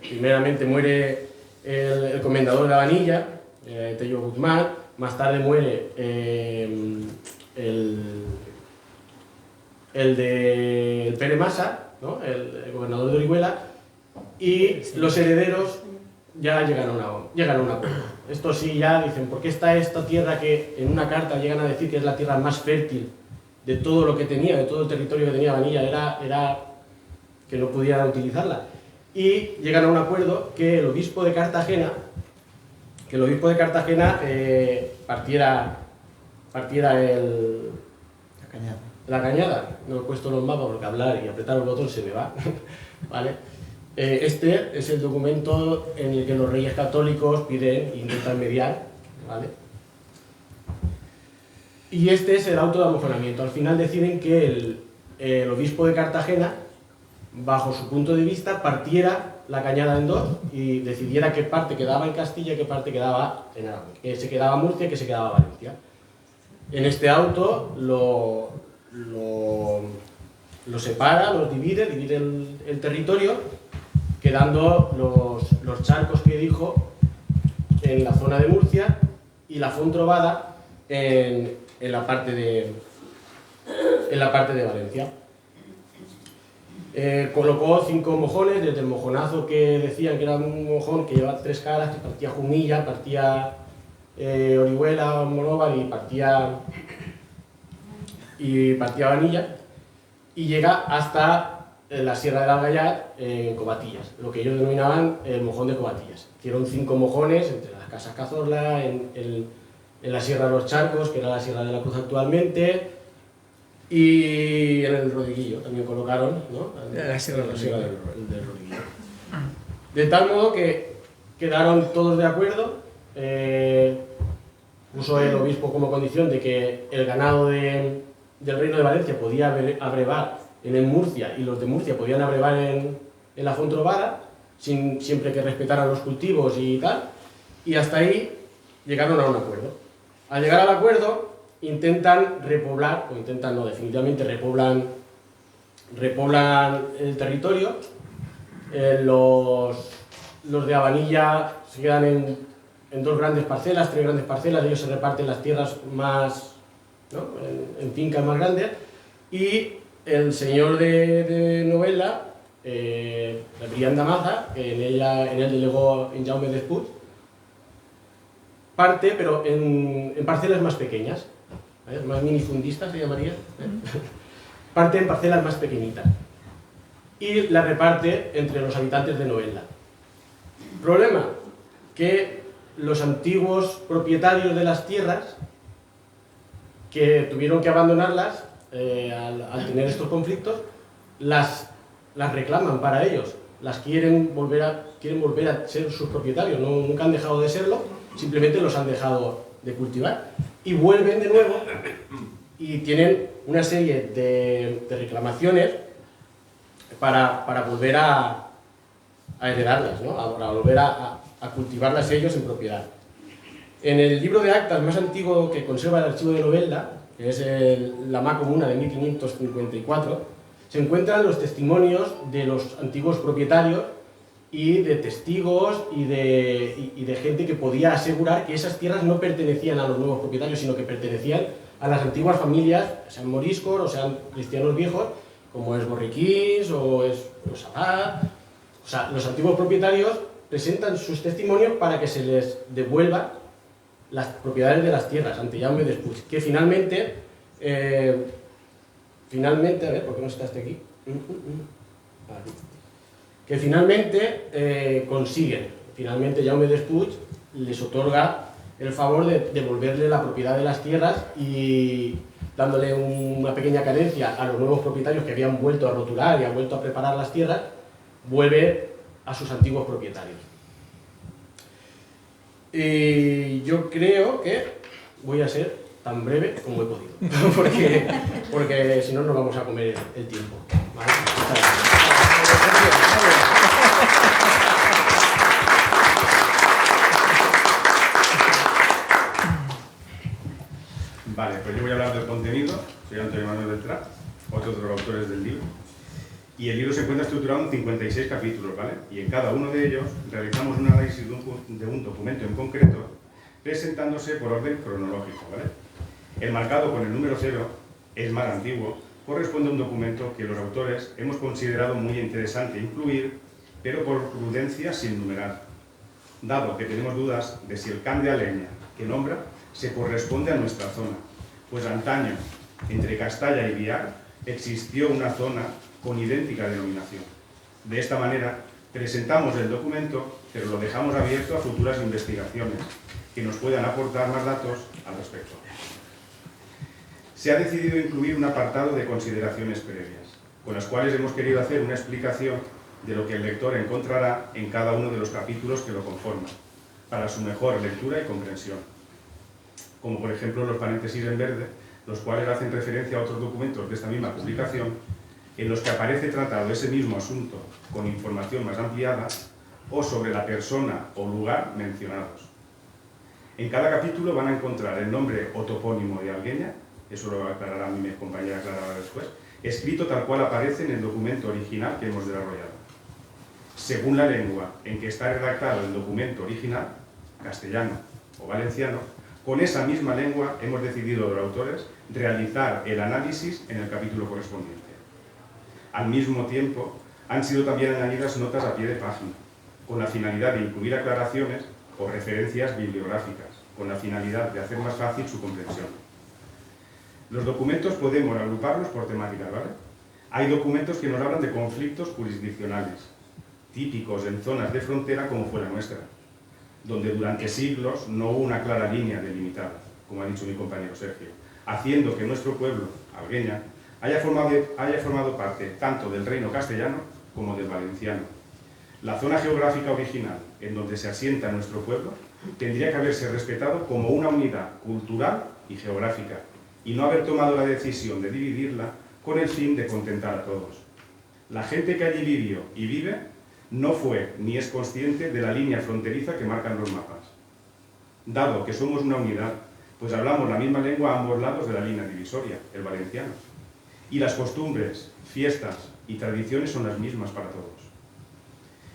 primeramente, muere el comendador de Abanilla, Tello Guzmán, más tarde muere el de Pere Massa, ¿no? el gobernador de Orihuela, y los herederos ya llegan a un acuerdo. Esto sí, ya dicen, ¿por qué está esta tierra que en una carta llegan a decir que es la tierra más fértil de todo lo que tenía, de todo el territorio que tenía Abanilla, era que no pudieran utilizarla? Y llegan a un acuerdo que el obispo de Cartagena partiera la cañada. No he puesto los mapas porque hablar y apretar el botón se me va, ¿vale? Este es el documento en el que los reyes católicos piden e intentan mediar, ¿vale? Y este es el auto de amojonamiento. Al final deciden que el obispo de Cartagena, bajo su punto de vista, partiera la cañada en 2 y decidiera qué parte quedaba en Castilla y qué parte quedaba en Aragón, que se quedaba Murcia y que se quedaba Valencia. En este auto lo separa, los divide el territorio, quedando los charcos que dijo en la zona de Murcia y la Fontrovada en la parte de Valencia. Colocó 5 mojones, desde el mojonazo que decían que era un mojón que llevaba 3 caras, que partía Jumilla, partía Orihuela, Monóvar y partía Vanilla, y llega hasta la Sierra del Algayar en Covatillas, lo que ellos denominaban el mojón de Covatillas. Hicieron 5 mojones entre las Casas Cazorla, en la Sierra de los Charcos, que era la Sierra de la Cruz actualmente, y en el Rodriguillo también colocaron, ¿no? La Sierra del Rodriguillo. De tal modo que quedaron todos de acuerdo. Puso el obispo como condición de que el ganado del Reino de Valencia podía abrevar en Murcia y los de Murcia podían abrevar en la Fontrovada, siempre que respetaran los cultivos y tal, y hasta ahí llegaron a un acuerdo. Al llegar al acuerdo, definitivamente repoblan el territorio. Los de Abanilla se quedan en 2 grandes parcelas, 3 grandes parcelas, ellos se reparten las tierras más, ¿no? en fincas más grandes, y el señor de Novelda, Brian de Maza, que en él delegó en Jaume Desput, parte, pero en parcelas más pequeñas, ¿vale? Más minifundistas se llamaría, parte en parcelas más pequeñitas, y la reparte entre los habitantes de Novelda. Problema, que los antiguos propietarios de las tierras, que tuvieron que abandonarlas al tener estos conflictos, las reclaman para ellos, quieren volver a ser sus propietarios, nunca han dejado de serlo, simplemente los han dejado de cultivar, y vuelven de nuevo y tienen una serie de reclamaciones para volver a heredarlas, ¿no? Para volver a cultivarlas ellos en propiedad. En el libro de actas más antiguo que conserva el archivo de Novelda, que es la Má Comuna de 1554, se encuentran los testimonios de los antiguos propietarios y de testigos y de gente que podía asegurar que esas tierras no pertenecían a los nuevos propietarios, sino que pertenecían a las antiguas familias, sean moriscos o sean cristianos viejos, como es Borriquís o es Sabat. O sea, los antiguos propietarios presentan sus testimonios para que se les devuelvan las propiedades de las tierras ante Jaume Despús, que finalmente, a ver, ¿por qué no está este aquí? Aquí. Que finalmente consiguen, finalmente Jaume Despús les otorga el favor de devolverle la propiedad de las tierras y dándole una pequeña carencia a los nuevos propietarios que habían vuelto a roturar y han vuelto a preparar las tierras, vuelve a sus antiguos propietarios. Y yo creo que voy a ser tan breve como he podido, porque si no nos vamos a comer el tiempo. ¿Vale? Vale, pues yo voy a hablar del contenido. Soy Antonio Manuel Beltrán, otro de los autores del libro. Y el libro se encuentra estructurado en 56 capítulos, ¿vale? Y en cada uno de ellos realizamos un análisis de un documento en concreto, presentándose por orden cronológico, ¿vale? El marcado con el número 0 es más antiguo, corresponde a un documento que los autores hemos considerado muy interesante incluir, pero por prudencia sin numerar, dado que tenemos dudas de si el Can de Aleña que nombra se corresponde a nuestra zona, pues antaño, entre Castalla y Biar, existió una zona con idéntica denominación. De esta manera, presentamos el documento, pero lo dejamos abierto a futuras investigaciones que nos puedan aportar más datos al respecto. Se ha decidido incluir un apartado de consideraciones previas, con las cuales hemos querido hacer una explicación de lo que el lector encontrará en cada uno de los capítulos que lo conforman, para su mejor lectura y comprensión. Como por ejemplo los paréntesis en verde, los cuales hacen referencia a otros documentos de esta misma publicación, en los que aparece tratado ese mismo asunto con información más ampliada o sobre la persona o lugar mencionados. En cada capítulo van a encontrar el nombre o topónimo de Algueña, eso lo aclarará mi compañera Clara después, escrito tal cual aparece en el documento original que hemos desarrollado. Según la lengua en que está redactado el documento original, castellano o valenciano, con esa misma lengua hemos decidido los autores realizar el análisis en el capítulo correspondiente. Al mismo tiempo, han sido también añadidas notas a pie de página, con la finalidad de incluir aclaraciones o referencias bibliográficas, con la finalidad de hacer más fácil su comprensión. Los documentos podemos agruparlos por temáticas, ¿vale? Hay documentos que nos hablan de conflictos jurisdiccionales, típicos en zonas de frontera como fue la nuestra, donde durante siglos no hubo una clara línea delimitada, como ha dicho mi compañero Sergio, haciendo que nuestro pueblo, Algueña, haya formado parte tanto del reino castellano como del valenciano. La zona geográfica original en donde se asienta nuestro pueblo tendría que haberse respetado como una unidad cultural y geográfica y no haber tomado la decisión de dividirla con el fin de contentar a todos. La gente que allí vivió y vive no fue ni es consciente de la línea fronteriza que marcan los mapas. Dado que somos una unidad, pues hablamos la misma lengua a ambos lados de la línea divisoria, el valenciano. Y las costumbres, fiestas y tradiciones son las mismas para todos.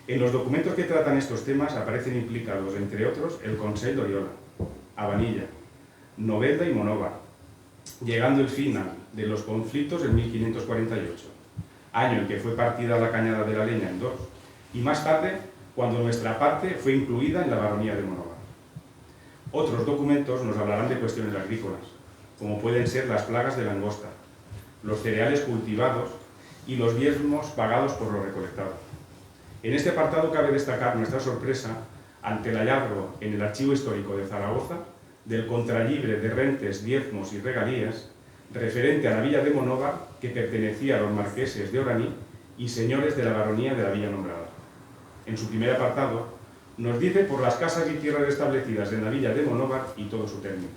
En los documentos que tratan estos temas aparecen implicados, entre otros, el Consell d'Oriola, Habanilla, Novelda y Monóvar, llegando el final de los conflictos en 1548, año en que fue partida la cañada de la leña en dos, y más tarde, cuando nuestra parte fue incluida en la baronía de Monóvar. Otros documentos nos hablarán de cuestiones agrícolas, como pueden ser las plagas de langosta, los cereales cultivados y los diezmos pagados por lo recolectado. En este apartado cabe destacar nuestra sorpresa ante el hallazgo en el Archivo Histórico de Zaragoza del contralibre de rentes, diezmos y regalías referente a la villa de Monóvar que pertenecía a los marqueses de Oraní y señores de la baronía de la villa nombrada. En su primer apartado nos dice por las casas y tierras establecidas en la villa de Monóvar y todo su término.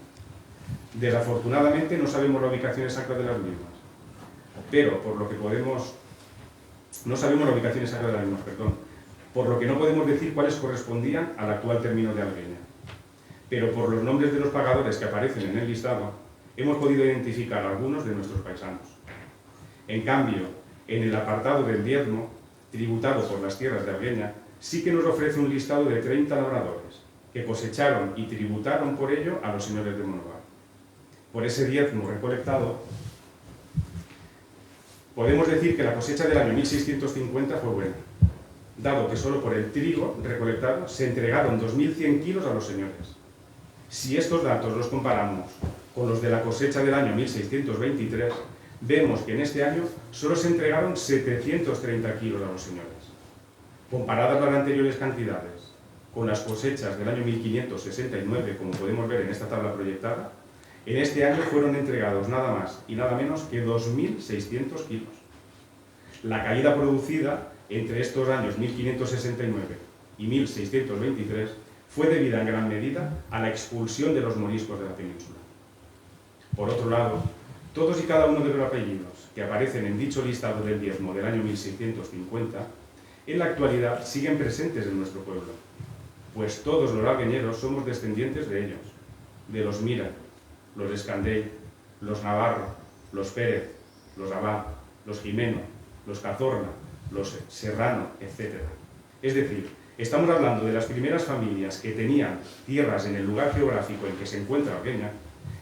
Desafortunadamente no sabemos la ubicación exacta de las mismas, pero por lo que no podemos decir cuáles correspondían al actual término de Algueña. Pero por los nombres de los pagadores que aparecen en el listado, hemos podido identificar algunos de nuestros paisanos. En cambio, en el apartado del diezmo, tributado por las tierras de Algueña, sí que nos ofrece un listado de 30 labradores que cosecharon y tributaron por ello a los señores de Monóvar. Por ese diezmo recolectado, podemos decir que la cosecha del año 1650 fue buena, dado que solo por el trigo recolectado se entregaron 2.100 kilos a los señores. Si estos datos los comparamos con los de la cosecha del año 1623, vemos que en este año solo se entregaron 730 kilos a los señores. Comparadas las anteriores cantidades con las cosechas del año 1569, como podemos ver en esta tabla proyectada, en este año fueron entregados nada más y nada menos que 2.600 kilos. La caída producida entre estos años 1569 y 1623 fue debida en gran medida a la expulsión de los moriscos de la península. Por otro lado, todos y cada uno de los apellidos que aparecen en dicho listado del diezmo del año 1650, en la actualidad siguen presentes en nuestro pueblo, pues todos los algueñeros somos descendientes de ellos, de los Mira, los Escandell, los Navarro, los Pérez, los Abad, los Jimeno, los Cazorla, los Serrano, etc. Es decir, estamos hablando de las primeras familias que tenían tierras en el lugar geográfico en que se encuentra Argueña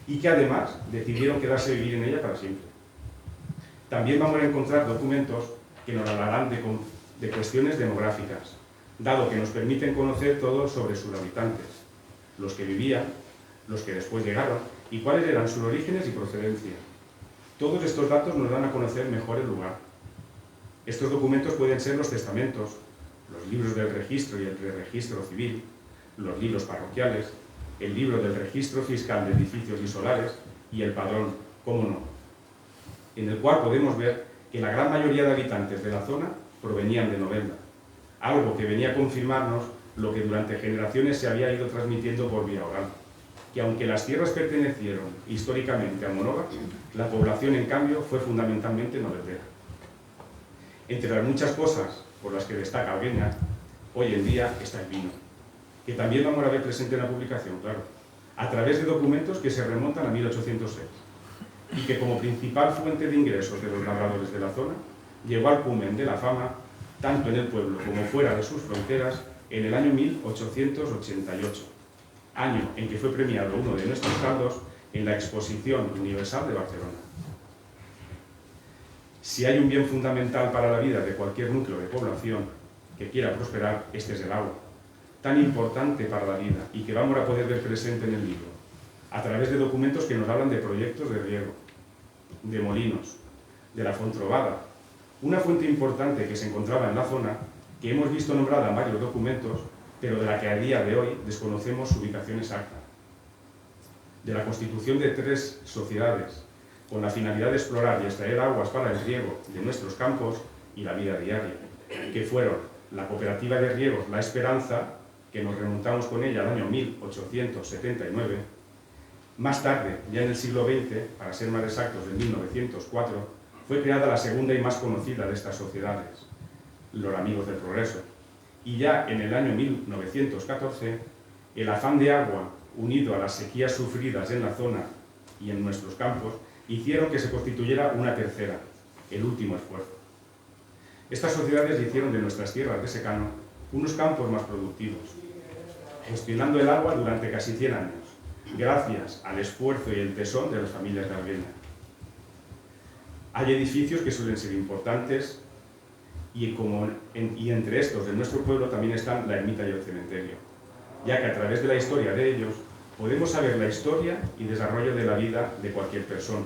y que además decidieron quedarse a vivir en ella para siempre. También vamos a encontrar documentos que nos hablarán de cuestiones demográficas, dado que nos permiten conocer todo sobre sus habitantes, los que vivían, los que después llegaron y cuáles eran sus orígenes y procedencia. Todos estos datos nos dan a conocer mejor el lugar. Estos documentos pueden ser los testamentos, los libros del registro y el preregistro civil, los libros parroquiales, el libro del registro fiscal de edificios y solares y el padrón, cómo no, en el cual podemos ver que la gran mayoría de habitantes de la zona provenían de Novelda, algo que venía a confirmarnos lo que durante generaciones se había ido transmitiendo por vía oral, que aunque las tierras pertenecieron históricamente a Monóvar, la población en cambio fue fundamentalmente noveldera. Entre las muchas cosas por las que destaca Argueña, hoy en día está el vino, que también vamos a ver presente en la publicación, claro, a través de documentos que se remontan a 1806, y que como principal fuente de ingresos de los labradores de la zona, llegó al cumen de la fama, tanto en el pueblo como fuera de sus fronteras, en el año 1888, año en que fue premiado uno de nuestros caldos en la Exposición Universal de Barcelona. Si hay un bien fundamental para la vida de cualquier núcleo de población que quiera prosperar, este es el agua, tan importante para la vida y que vamos a poder ver presente en el libro, a través de documentos que nos hablan de proyectos de riego, de molinos, de la Fontrovada, una fuente importante que se encontraba en la zona, que hemos visto nombrada en varios documentos, pero de la que a día de hoy desconocemos su ubicación exacta. De la constitución de 3 sociedades, con la finalidad de explorar y extraer aguas para el riego de nuestros campos y la vida diaria, que fueron la cooperativa de riegos La Esperanza, que nos remontamos con ella al año 1879, más tarde, ya en el siglo XX, para ser más exactos, en 1904, fue creada la segunda y más conocida de estas sociedades, los Amigos del Progreso, y ya en el año 1914, el afán de agua, unido a las sequías sufridas en la zona y en nuestros campos, hicieron que se constituyera una tercera, el último esfuerzo. Estas sociedades hicieron de nuestras tierras de secano unos campos más productivos, gestionando el agua durante casi 100 años, gracias al esfuerzo y el tesón de las familias de Argueña. Hay edificios que suelen ser importantes y entre estos de nuestro pueblo también están la ermita y el cementerio, ya que a través de la historia de ellos podemos saber la historia y desarrollo de la vida de cualquier persona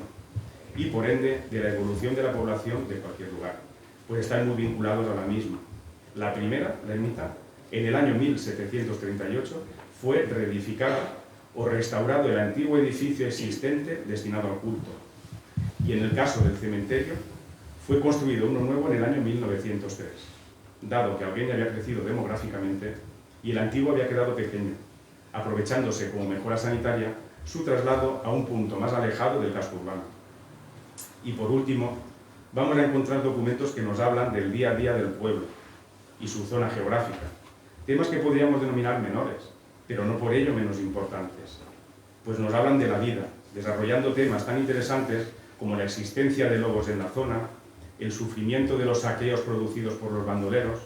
y por ende de la evolución de la población de cualquier lugar, pues están muy vinculados a la misma. La primera, la ermita, en el año 1738 fue reedificada o restaurado el antiguo edificio existente destinado al culto, y en el caso del cementerio fue construido uno nuevo en el año 1903, dado que Argueña había crecido demográficamente y el antiguo había quedado pequeño, aprovechándose como mejora sanitaria su traslado a un punto más alejado del casco urbano. Y por último, vamos a encontrar documentos que nos hablan del día a día del pueblo y su zona geográfica, temas que podríamos denominar menores, pero no por ello menos importantes, pues nos hablan de la vida, desarrollando temas tan interesantes como la existencia de lobos en la zona, el sufrimiento de los saqueos producidos por los bandoleros,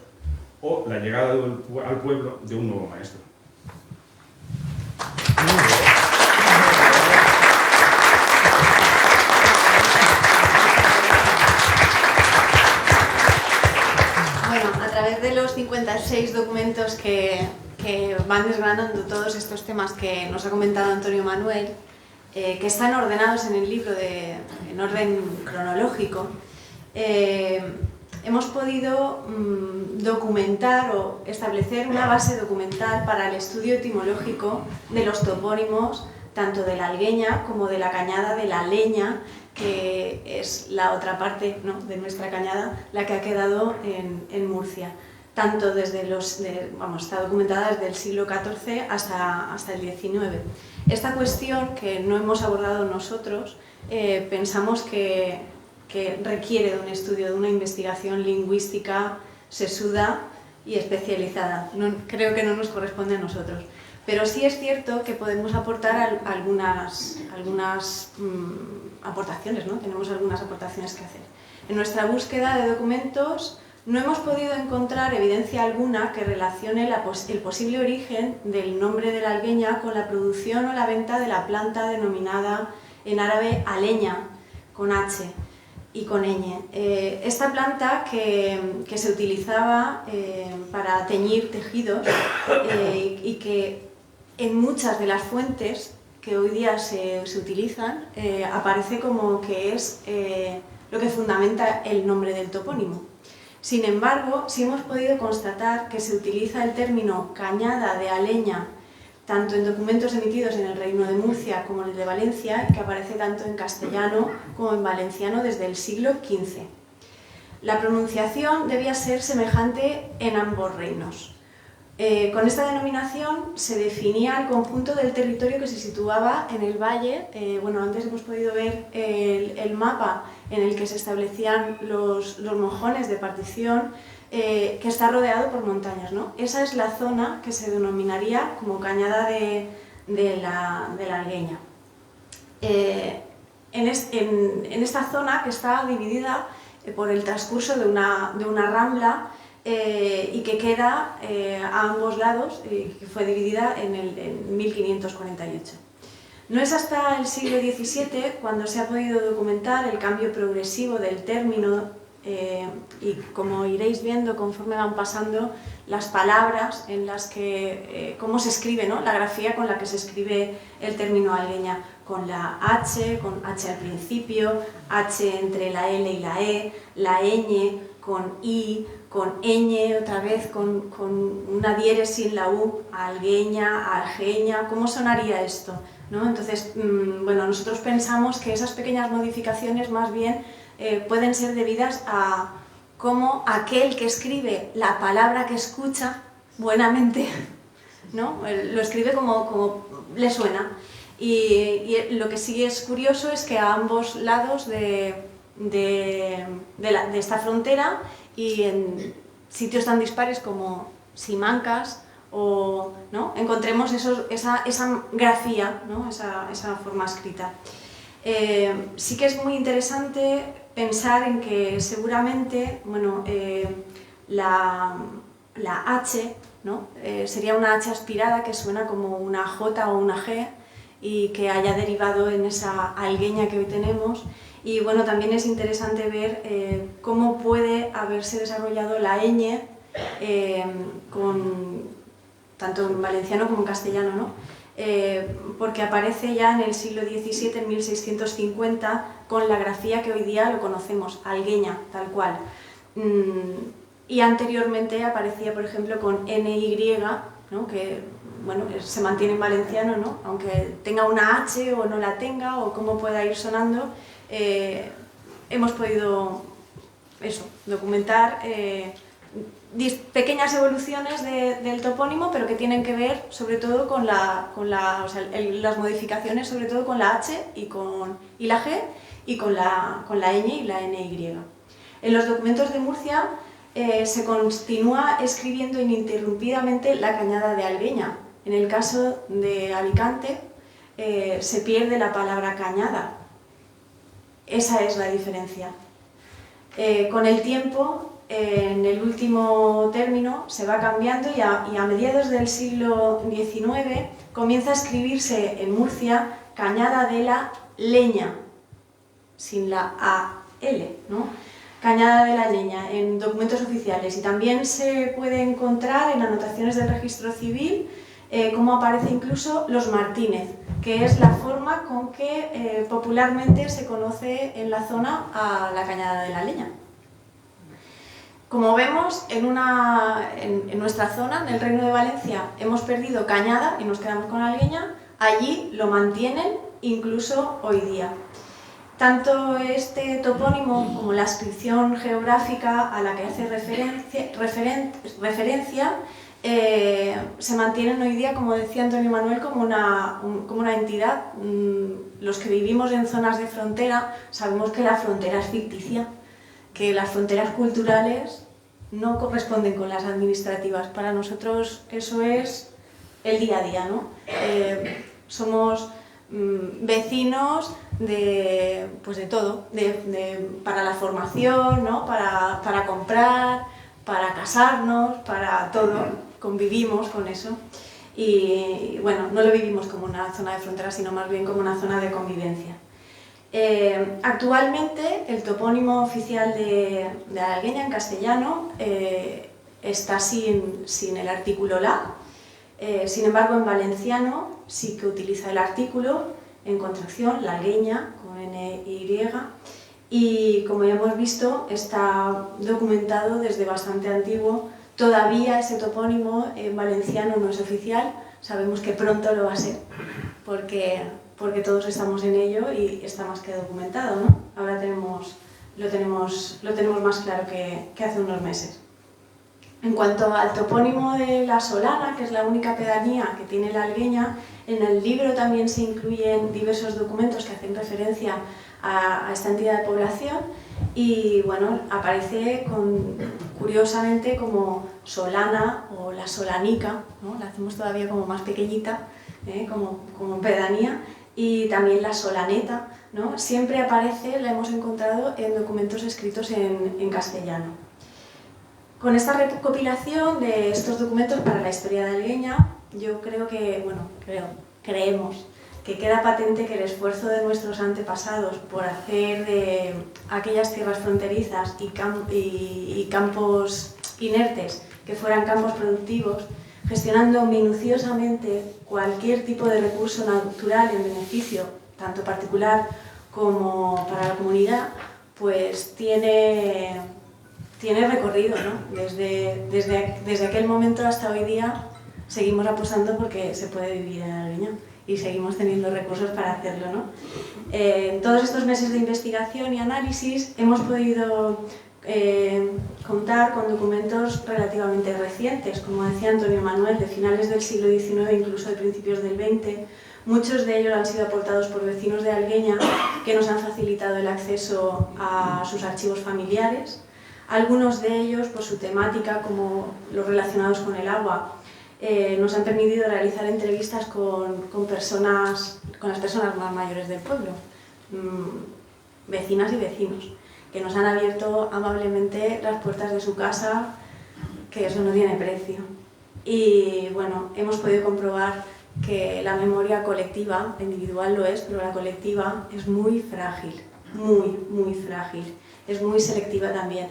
o la llegada al pueblo de un nuevo maestro. Bueno, a través de los 56 documentos que van desgranando todos estos temas que nos ha comentado Antonio Manuel, que están ordenados en el libro en orden cronológico, hemos podido documentar o establecer una base documental para el estudio etimológico de los topónimos, tanto de la Algueña como de la Cañada de la Leña, que es la otra parte, ¿no?, de nuestra cañada, la que ha quedado en Murcia. Tanto desde está documentada desde el siglo XIV hasta el XIX. Esta cuestión, que no hemos abordado nosotros, pensamos que requiere de un estudio, de una investigación lingüística sesuda y especializada. Creo que no nos corresponde a nosotros. Pero sí es cierto que podemos aportar algunas aportaciones, ¿no? Tenemos algunas aportaciones que hacer. En nuestra búsqueda de documentos no hemos podido encontrar evidencia alguna que relacione el posible origen del nombre de la Algueña con la producción o la venta de la planta denominada en árabe aleña, con H y con ñ. Esta planta que se utilizaba para teñir tejidos y que en muchas de las fuentes que hoy día se utilizan aparece como que es lo que fundamenta el nombre del topónimo. Sin embargo, sí hemos podido constatar que se utiliza el término cañada de Aleña tanto en documentos emitidos en el Reino de Murcia como en el de Valencia, y que aparece tanto en castellano como en valenciano desde el siglo XV. La pronunciación debía ser semejante en ambos reinos. Con esta denominación se definía el conjunto del territorio que se situaba en el valle. Antes hemos podido ver el mapa en el que se establecían los mojones de partición, que está rodeado por montañas, ¿no? Esa es la zona que se denominaría como cañada de la Algueña. En esta zona, que está dividida por el transcurso de una rambla, y que queda a ambos lados, que fue dividida en 1548. No es hasta el siglo XVII cuando se ha podido documentar el cambio progresivo del término, y como iréis viendo conforme van pasando las palabras en las que, cómo se escribe, ¿no?, la grafía con la que se escribe el término Algueña, con la H, con H al principio, H entre la L y la ñ, con I, con ñ, otra vez con una diéresis en la U, Algueña, Algeña. ¿Cómo sonaría esto?, ¿no? Entonces, nosotros pensamos que esas pequeñas modificaciones más bien pueden ser debidas a cómo aquel que escribe la palabra que escucha buenamente, ¿no?, lo escribe como le suena. Y lo que sí es curioso es que a ambos lados de esta frontera, y en sitios tan dispares como Simancas, ¿no?, encontremos esa grafía, ¿no?, esa forma escrita. Sí que es muy interesante pensar en que seguramente la H, ¿no?, sería una H aspirada que suena como una J o una G, y que haya derivado en esa Algueña que hoy tenemos. Y también es interesante ver cómo puede haberse desarrollado la ñ, tanto en valenciano como en castellano, ¿no? Porque aparece ya en el siglo XVII, en 1650, con la grafía que hoy día lo conocemos, Algueña, tal cual. Y anteriormente aparecía, por ejemplo, con NY, ¿no?, que se mantiene en valenciano, ¿no?, aunque tenga una H o no la tenga, o cómo pueda ir sonando. Hemos podido documentar pequeñas evoluciones del topónimo, pero que tienen que ver sobre todo con las modificaciones, sobre todo con la H y la G, y con la ñ y la NY. En los documentos de Murcia se continúa escribiendo ininterrumpidamente la cañada de Algueña. En el caso de Alicante se pierde la palabra cañada. Esa es la diferencia. Con el tiempo en el último término se va cambiando y a mediados del siglo XIX comienza a escribirse en Murcia Cañada de la Leña, sin la AL, ¿no? Cañada de la Leña, en documentos oficiales. Y también se puede encontrar en anotaciones del registro civil cómo aparece incluso Los Martínez, que es la forma con que popularmente se conoce en la zona a la Cañada de la Leña. Como vemos, en nuestra zona, en el Reino de Valencia, hemos perdido Cañada y nos quedamos con Algueña. Allí lo mantienen incluso hoy día. Tanto este topónimo como la inscripción geográfica a la que hace referencia se mantienen hoy día, como decía Antonio Manuel, como una entidad. Los que vivimos en zonas de frontera sabemos que la frontera es ficticia, que las fronteras culturales no corresponden con las administrativas. Para nosotros eso es el día a día, ¿no? Somos vecinos de todo, para la formación, ¿no? para comprar, para casarnos, para todo, convivimos con eso. Y bueno, no lo vivimos como una zona de frontera, sino más bien como una zona de convivencia. Actualmente el topónimo oficial de Algueña en castellano está sin el artículo la. Sin embargo, en valenciano sí que utiliza el artículo en contracción, la Algueña, con NY, y como ya hemos visto, está documentado desde bastante antiguo. Todavía ese topónimo en valenciano no es oficial, sabemos que pronto lo va a ser, porque todos estamos en ello y está más que documentado, ¿no? Ahora lo tenemos más claro que hace unos meses. En cuanto al topónimo de La Solana, que es la única pedanía que tiene la Algueña, en el libro también se incluyen diversos documentos que hacen referencia a esta entidad de población y bueno, aparece curiosamente como Solana o la Solanica, ¿no? La hacemos todavía como más pequeñita, como pedanía, y también la Solaneta, ¿no? Siempre aparece, la hemos encontrado en documentos escritos en castellano. Con esta recopilación de estos documentos para la historia de Algueña, yo creemos que queda patente que el esfuerzo de nuestros antepasados por hacer de aquellas tierras fronterizas y campos inertes que fueran campos productivos, gestionando minuciosamente cualquier tipo de recurso natural en beneficio tanto particular como para la comunidad, pues tiene recorrido, ¿no? Desde aquel momento hasta hoy día seguimos apostando porque se puede vivir en Algueña y seguimos teniendo recursos para hacerlo, ¿no? En todos estos meses de investigación y análisis hemos podido contar con documentos relativamente recientes, como decía Antonio Manuel, de finales del siglo XIX, incluso de principios del XX. Muchos de ellos han sido aportados por vecinos de Algueña que nos han facilitado el acceso a sus archivos familiares. Algunos de ellos, por su temática, como los relacionados con el agua, nos han permitido realizar entrevistas con las personas más mayores del pueblo, vecinas y vecinos, que nos han abierto amablemente las puertas de su casa, que eso no tiene precio. Y bueno, hemos podido comprobar que la memoria colectiva, la individual lo es, pero la colectiva es muy frágil, muy frágil, es muy selectiva también.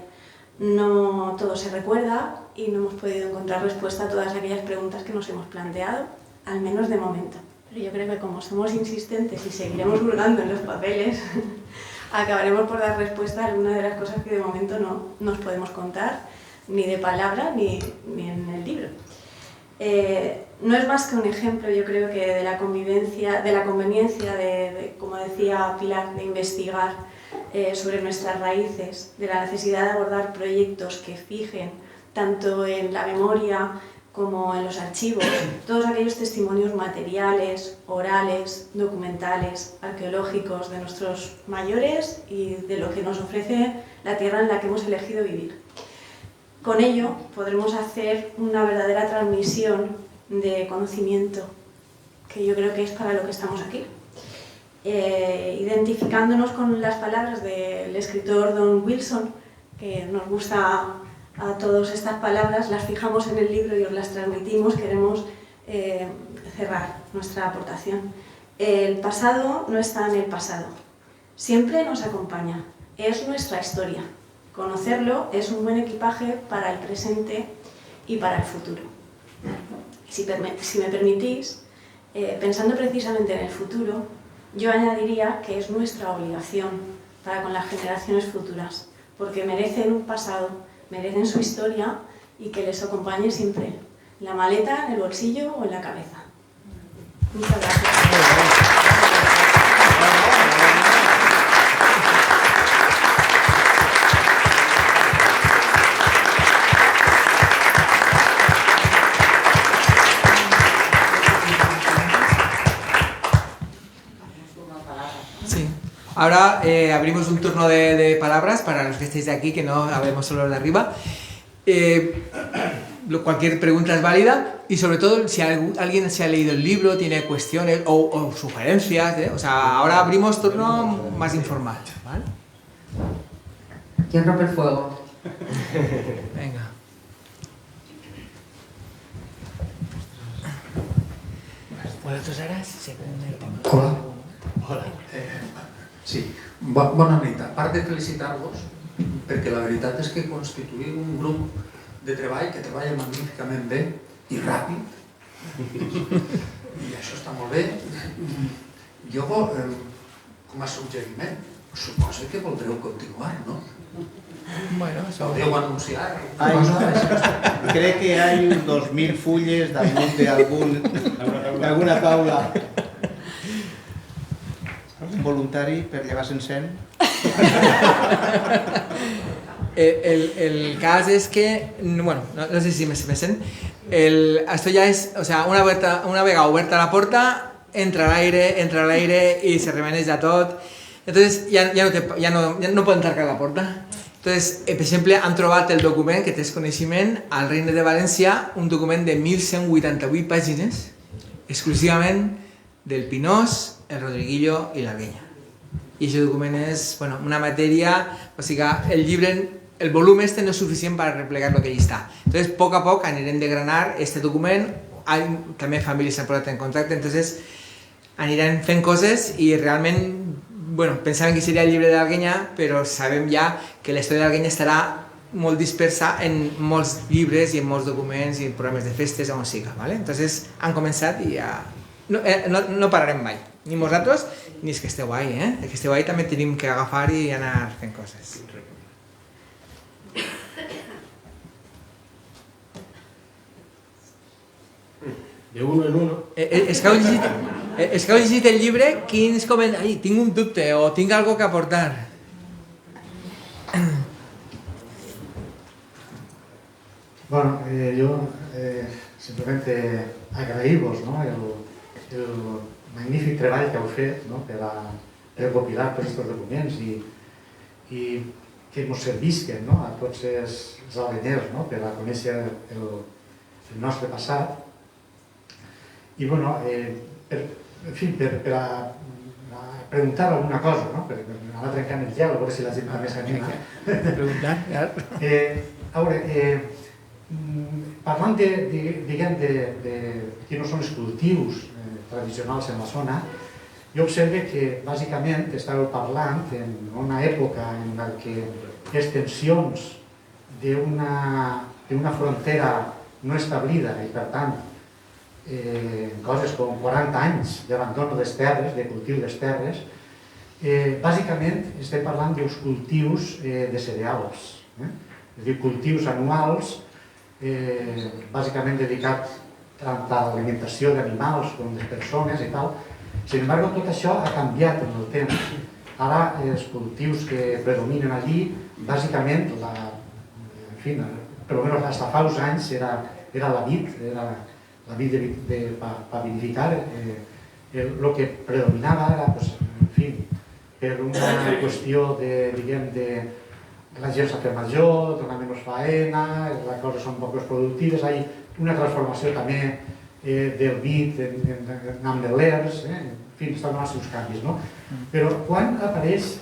No todo se recuerda y no hemos podido encontrar respuesta a todas aquellas preguntas que nos hemos planteado, al menos de momento. Pero yo creo que como somos insistentes y seguiremos hurgando en los papeles, acabaremos por dar respuesta a alguna de las cosas que de momento no nos podemos contar, ni de palabra ni en el libro. No es más que un ejemplo, yo creo que de la conveniencia, como decía Pilar, de investigar sobre nuestras raíces, de la necesidad de abordar proyectos que fijen tanto en la memoria como en los archivos todos aquellos testimonios materiales, orales, documentales, arqueológicos de nuestros mayores y de lo que nos ofrece la tierra en la que hemos elegido vivir. Con ello podremos hacer una verdadera transmisión de conocimiento, que yo creo que es para lo que estamos aquí. Identificándonos con las palabras del escritor Don Wilson, que nos gusta a todos estas palabras, las fijamos en el libro y os las transmitimos, queremos cerrar nuestra aportación. El pasado no está en el pasado, siempre nos acompaña, es nuestra historia. Conocerlo es un buen equipaje para el presente y para el futuro. Si me permitís, pensando precisamente en el futuro, yo añadiría que es nuestra obligación para con las generaciones futuras, porque merecen un pasado, merecen su historia y que les acompañe siempre, en la maleta, en el bolsillo o en la cabeza. Muchas gracias. Ahora abrimos un turno de palabras para los que estéis de aquí, que no hablemos solo de arriba. Cualquier pregunta es válida y sobre todo si alguien se ha leído el libro, tiene cuestiones o sugerencias, o sea, ahora abrimos turno más informal, ¿vale? ¿Quién rompe el fuego? Venga. ¿Vosotros harás? Hola. Hola. Sí, bona nit. A part de felicitar-vos, perquè la veritat és que constituïu un grup de treball que treballa magníficament bé i ràpid, i això està molt bé. Jo, com a suggeriment, suposo que voldreu continuar, ¿no? Bueno, podeu anunciar. Crec que hi ha 2.000 fulles damunt d'alguna taula. Un voluntari per llevar se'n. El cas és que, bueno, no sé si me sent, esto ya es, o sea, una vegada oberta la porta, entra l'aire y se remeneja tot, entonces ja no poden tancar la porta. Entonces, per exemple, han trobat el document que tens coneixement al Regne de València, un document de 1.188 pàgines, exclusivament del Pinós, el Rodriguillo i l'Alguenya. I aquest document és, bueno, una matèria, o sigui, el llibre, el volum este no és suficient per replegar el que hi està. Entonces, poc a poc anirem desgranar este document, també famílies s'han posat en contacte, entonces anirem fent coses i realment, bueno, pensaven que seria el llibre de l'Alguenya, però sabem ja que la història de l'Alguenya estarà molt dispersa en molts llibres i en molts documents i programes de festes on siga, ¿vale? Entonces han començat i ja no pararem mai, ni vosaltres ni els que esteu ahí, eh? Els que esteu ahí també tenim que agafar i anar fent coses. De uno en uno. És que heu llegit el llibre, quins comenten? Ai, tinc un dubte o tinc algo que aportar. Bueno, yo simplemente agrair-vos, ¿no? el magnífic treball que heu fet, no? per recopilar tots aquests documents i que ens servisquen, no? A tots els albenyers, no? Per a conèixer el nostre passat. I bueno, en fi, per a preguntar alguna cosa, no? Per anar trencant el gel, a veure si la gent també s'anima. Preguntar, clar. A veure, parlant de quins són els cultius tradicionals en la zona, jo observe que bàsicament estàveu parlant en una època en la que les tensions d'una frontera no establida i per tant coses com 40 anys d'abandono de les terres, de cultiu de les terres, bàsicament estem parlant dels cultius de cereals, és a dir, cultius anuals bàsicament dedicats tant a l'alimentació d'animals com de persones i tal. Sin embargo, tot això ha canviat en el temps. Ara els cultius que predominen allí, bàsicament, en fi, per almenys fins fa uns anys era la vid, la vid per vinificar. El que predominava era, en fi, per una qüestió de la gent s'ha fet major, dona menys faena, les coses són poc productives, hi ha una transformació també del vid en ametllers, en fi, estan donant els seus canvis, no? Però quan apareix,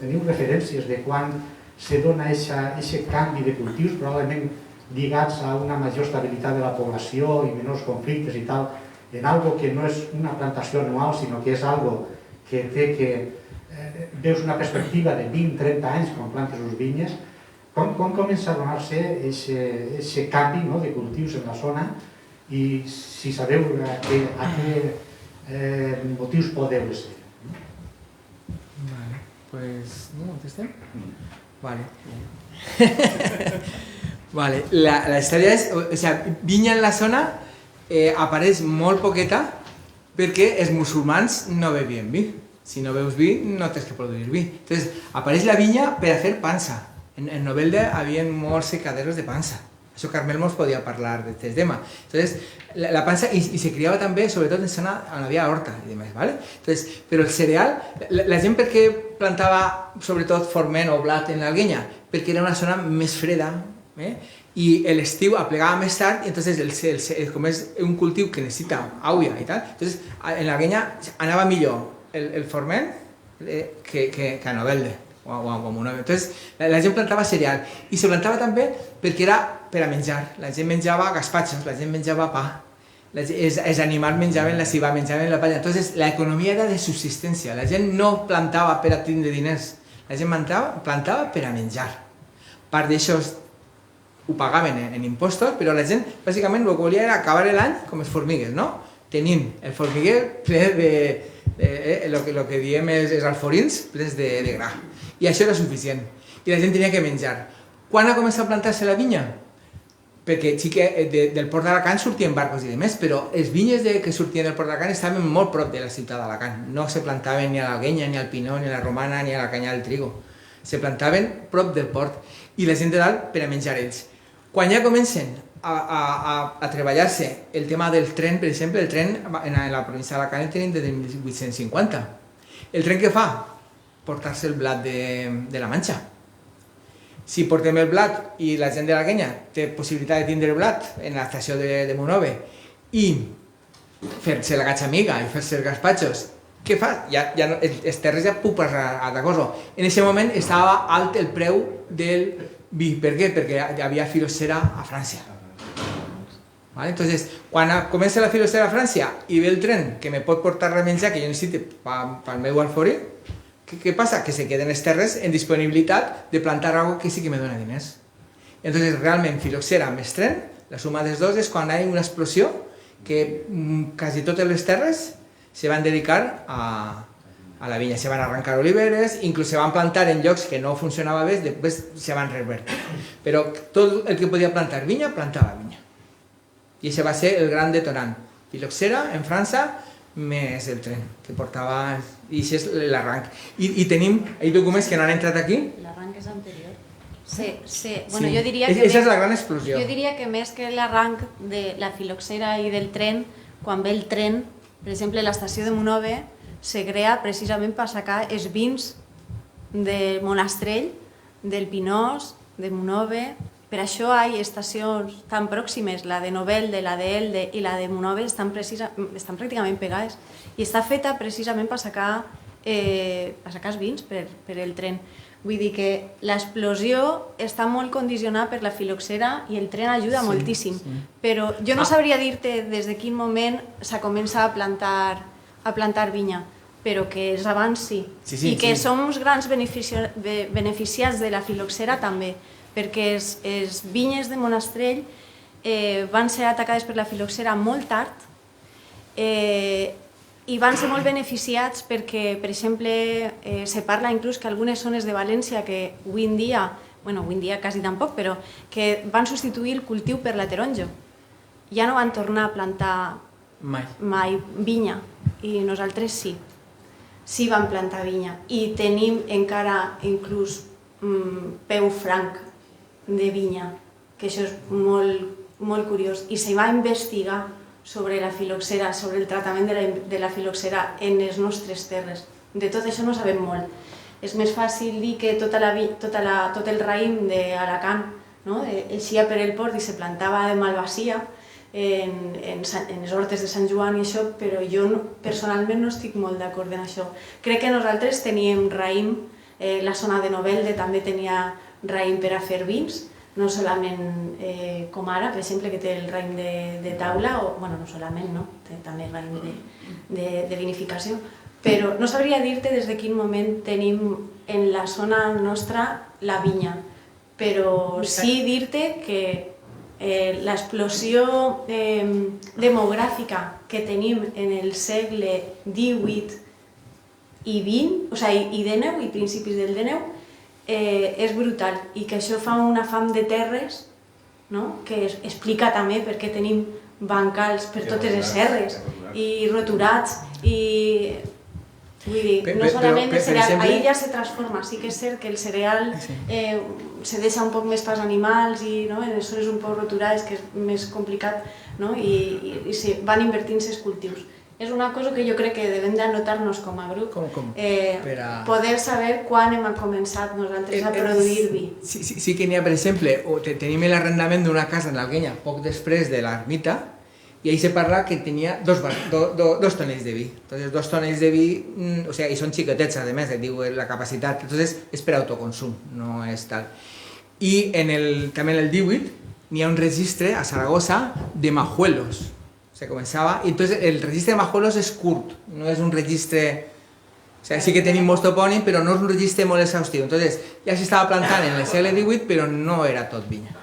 teniu referències de quan se dona aquest canvi de cultius, probablement lligats a una major estabilitat de la població i menors conflictes i tal, en algo que no és una plantació anual, sinó que és algo que té que... veus una perspectiva de 20-30 anys quan plantes les vinyes, com comença a donar-se aquest canvi de cultius en la zona i si sabeu a què motius podeu ser. Vale, pues... ¿no contesté? Vale. Vale, la història és... O sigui, vinya en la zona apareix molt poqueta perquè els musulmans no bevien vi. Si no veus vi, no tens que produir vi. Entonces, apareix la vinya per a fer pansa. En Novelda hi havia molts secaderos de pansa. Això Carmel mos podia parlar d'aquest tema. Entonces, la pansa, i se criava també, sobretot en zona on hi havia horta i demés, ¿vale? Entonces, però el cereal, la gent per què plantava sobretot forment o blat en l'Alguenya? Perquè era una zona més freda, i l'estiu aplegava més tard, i entonces com és un cultiu que necessita aigua i tal, entonces en l'Alguenya anava millor el forment que a Novelda o a Monove. Entonces la gent plantava cereal i se plantava també perquè era per a menjar. La gent menjava gazpachos, la gent menjava pa, els animals menjaven la ceba, menjaven la palla. Entonces l'economia era de subsistència. La gent no plantava per a tindre diners, la gent plantava per a menjar. Part d'això ho pagaven en impostos, però la gent bàsicament el que volia era acabar l'any com els formigues, no? Tenint el formiguer ple de el que diem els alforins plens de gra. I això era suficient. I la gent tenia que menjar. Quan ha començat a plantar-se la vinya? Perquè sí que del port d'Alacant sortien barcos i demés, però les vinyes que sortien del port d'Alacant estaven molt prop de la ciutat d'Alacant. No se plantaven ni a l'Alguenya, ni al Pinó, ni a la Romana, ni a la Canyar del Trigo. Se plantaven prop del port i la gent de dalt per a menjar ells. Quan ja comencen a treballar-se el tema del tren, per exemple, el tren en la província d'Alacant el tenim des de 1850. El tren què fa? Portar-se el blat de la Manxa. Si portem el blat i la gent de l'Alguenya té possibilitat de tindre el blat en l'estació de Monove i fer-se la gatxamiga i fer-se els gazpachos, què fa? Els terres ja puc passar a cosa. En aquest moment estava alt el preu del vi. Per què? Perquè hi havia filoxera a França. Entonces, quan comença la filoxera a França i ve el tren que me pot portar a menjar que jo necessito pel meu alforí, què passa? Que se queden les terres en disponibilitat de plantar algo que sí que me dona diners. Entonces, realment, filoxera més tren, la suma dels dos és quan hi ha una explosió que quasi totes les terres se van dedicar a la vinya. Se van arrencar oliveres, inclús se van plantar en llocs que no funcionava bé, després se van revertir. Però tot el que podia plantar vinya, plantava vinya. I això va ser el gran detonant. Filoxera en França, més el tren, que portava... I això és l'arranc. I tenim documents que no han entrat aquí. L'arranc és anterior. Sí. Bueno, jo diria que... Aquesta és la gran explosió. Jo diria que més que l'arranc de la filoxera i del tren, quan ve el tren, per exemple, l'estació de Monove, se crea precisament per sacar els vins del Monastrell, del Pinós, de Monove. Per això hi ha estacions tan pròximes, la de Novelda, la d'Elde i la de Monove estan pràcticament pegades i està feta precisament per sacar els vins per el tren. Vull dir que l'explosió està molt condicionada per la filoxera i el tren ajuda moltíssim, però jo no sabria dir-te des de quin moment s'ha començat a plantar vinya, però que és abans sí, i que som uns grans beneficiats de la filoxera també, perquè les vinyes de Monastrell van ser atacades per la filoxera molt tard i van ser molt beneficiats perquè, per exemple, se parla inclús que algunes zones de València que avui en dia, bueno, avui en dia quasi tampoc, però que van substituir el cultiu per la taronja. Ja no van tornar a plantar mai vinya i nosaltres sí vam plantar vinya i tenim encara inclús peu franc de vinya, que això és molt curiós, i se va investigar sobre la filoxera, sobre el tractament de la filoxera en les nostres terres. De tot això no sabem molt. És més fàcil dir que tot el raïm d'Alacant eixia per el port i se plantava de malvasia en les hortes de Sant Joan i això, però jo personalment no estic molt d'acord en això. Crec que nosaltres teníem raïm, la zona de Novelda també tenia raïm per a fer vins, no solament com ara, per exemple, que té el raïm de taula, o, bueno, no solament, no? Té també raïm de vinificació, però no sabria dir-te des de quin moment tenim en la zona nostra la vinya, però sí dir-te que l'explosió demogràfica que tenim en el segle XVIII i XX, o sigui, i XIX, i principis del XIX, és brutal, i que això fa una fam de terres, que explica també per què tenim bancals per totes les serres, i roturats, i... Vull dir, no solament el cereal, ahir ja se transforma, sí que és cert que el cereal se deixa un poc més pels animals i en les zones un poc roturades, que és més complicat, i van invertint-se els cultius. És una cosa que jo crec que devem d'anotar-nos com a grup, poder saber quan hem començat nosaltres a produir vi. Sí que n'hi ha, per exemple, tenim l'arrendament d'una casa en l'Alguenya poc després de l'ermita, y ahí se parla que tenía dos tonells de vi. Entonces, 2 tonells de vi, o sea, y son chiquetets, además, digo, la capacidad. Entonces, es per autoconsum, no es tal. Y també en el 18 n'hi ha un registre a Saragossa de majuelos. Se comenzaba, y entonces el registre de majuelos es curt, no es un registre... O sea, sí que tenim molts topònims, però no és un registre molt exhaustiu. Entonces, ja s'estava plantant en el segle XVIII, però no era tot vinya.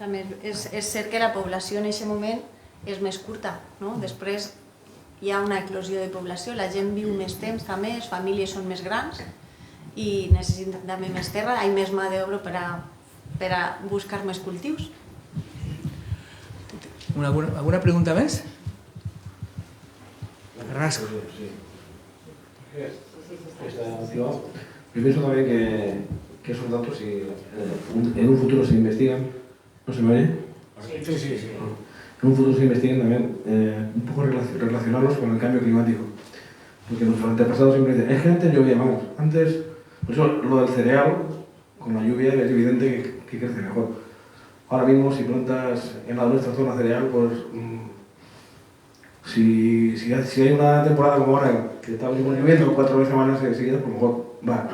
També és cert que la població en aquest moment és més curta, després hi ha una eclosió de població, la gent viu més temps també, les famílies són més grans i necessiten també més terra, hi ha més mà d'obra per a buscar més cultius. ¿Alguna pregunta més? Rasco. Yo pienso también que esos datos, si en un futuro se investigan, ¿no se me oye? Sí. En un futuro se investiguen también un poco relacionarlos con el cambio climático. Porque nuestros antepasados siempre dicen, es que antes llovía más. Antes, por eso lo del cereal, con la lluvia es evidente que crece mejor. Ahora mismo, si plantas en nuestra zona cereal, pues si hay una temporada como ahora, que estamos lloviendo 4 semanas seguidas, pues mejor va.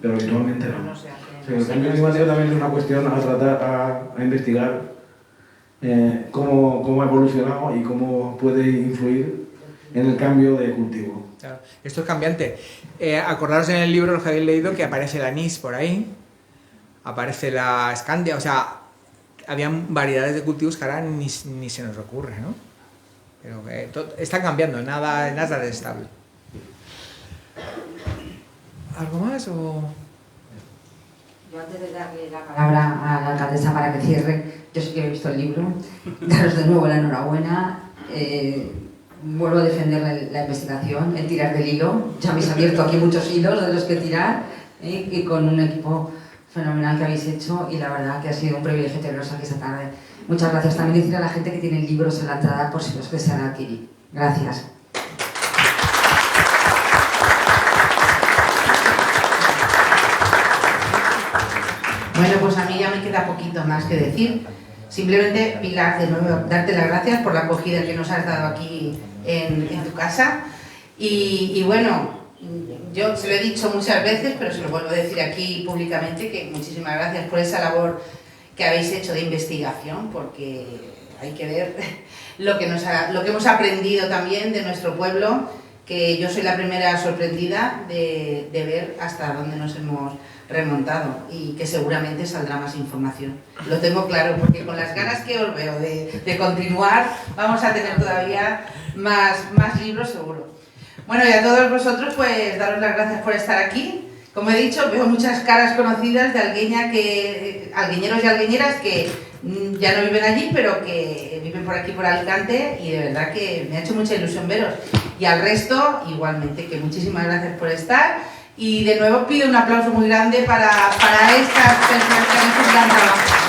Pero habitualmente no. El cambio climático también es una cuestión a tratar, a investigar cómo ha evolucionado y cómo puede influir en el cambio de cultivo. Claro, esto es cambiante. Acordaros en el libro, lo que habéis leído, que aparece el anís por ahí, aparece la escandia, o sea, habían variedades de cultivos que ahora ni se nos ocurre, ¿no? Pero está cambiando, nada es estable. ¿Algo más o...? Yo antes de darle la palabra a la alcaldesa para que cierre, yo sí que he visto el libro, daros de nuevo la enhorabuena, vuelvo a defender la investigación, el tirar del hilo, ya habéis abierto aquí muchos hilos de los que tirar, y con un equipo fenomenal que habéis hecho, y la verdad que ha sido un privilegio teneros aquí esta tarde. Muchas gracias. También decir a la gente que tiene libros en la entrada por si los desean adquirir. Gracias. Bueno, pues a mí ya me queda poquito más que decir. Simplemente, Pilar, de nuevo, darte las gracias por la acogida que nos has dado aquí en tu casa. Y bueno, yo se lo he dicho muchas veces, pero se lo vuelvo a decir aquí públicamente, que muchísimas gracias por esa labor que habéis hecho de investigación, porque hay que ver lo que hemos aprendido también de nuestro pueblo, que yo soy la primera sorprendida de ver hasta dónde nos hemos remontado, y que seguramente saldrá más información. Lo tengo claro, porque con las ganas que os veo de continuar, vamos a tener todavía más libros seguro. Bueno, y a todos vosotros, pues daros las gracias por estar aquí. Como he dicho, veo muchas caras conocidas de Algueña, algueñeros y algueñeras que ya no viven allí, pero que viven por aquí, por Alicante, y de verdad que me ha hecho mucha ilusión veros. Y al resto, igualmente, que muchísimas gracias por estar. Y de nuevo pido un aplauso muy grande para estas personas que han hecho un gran trabajo.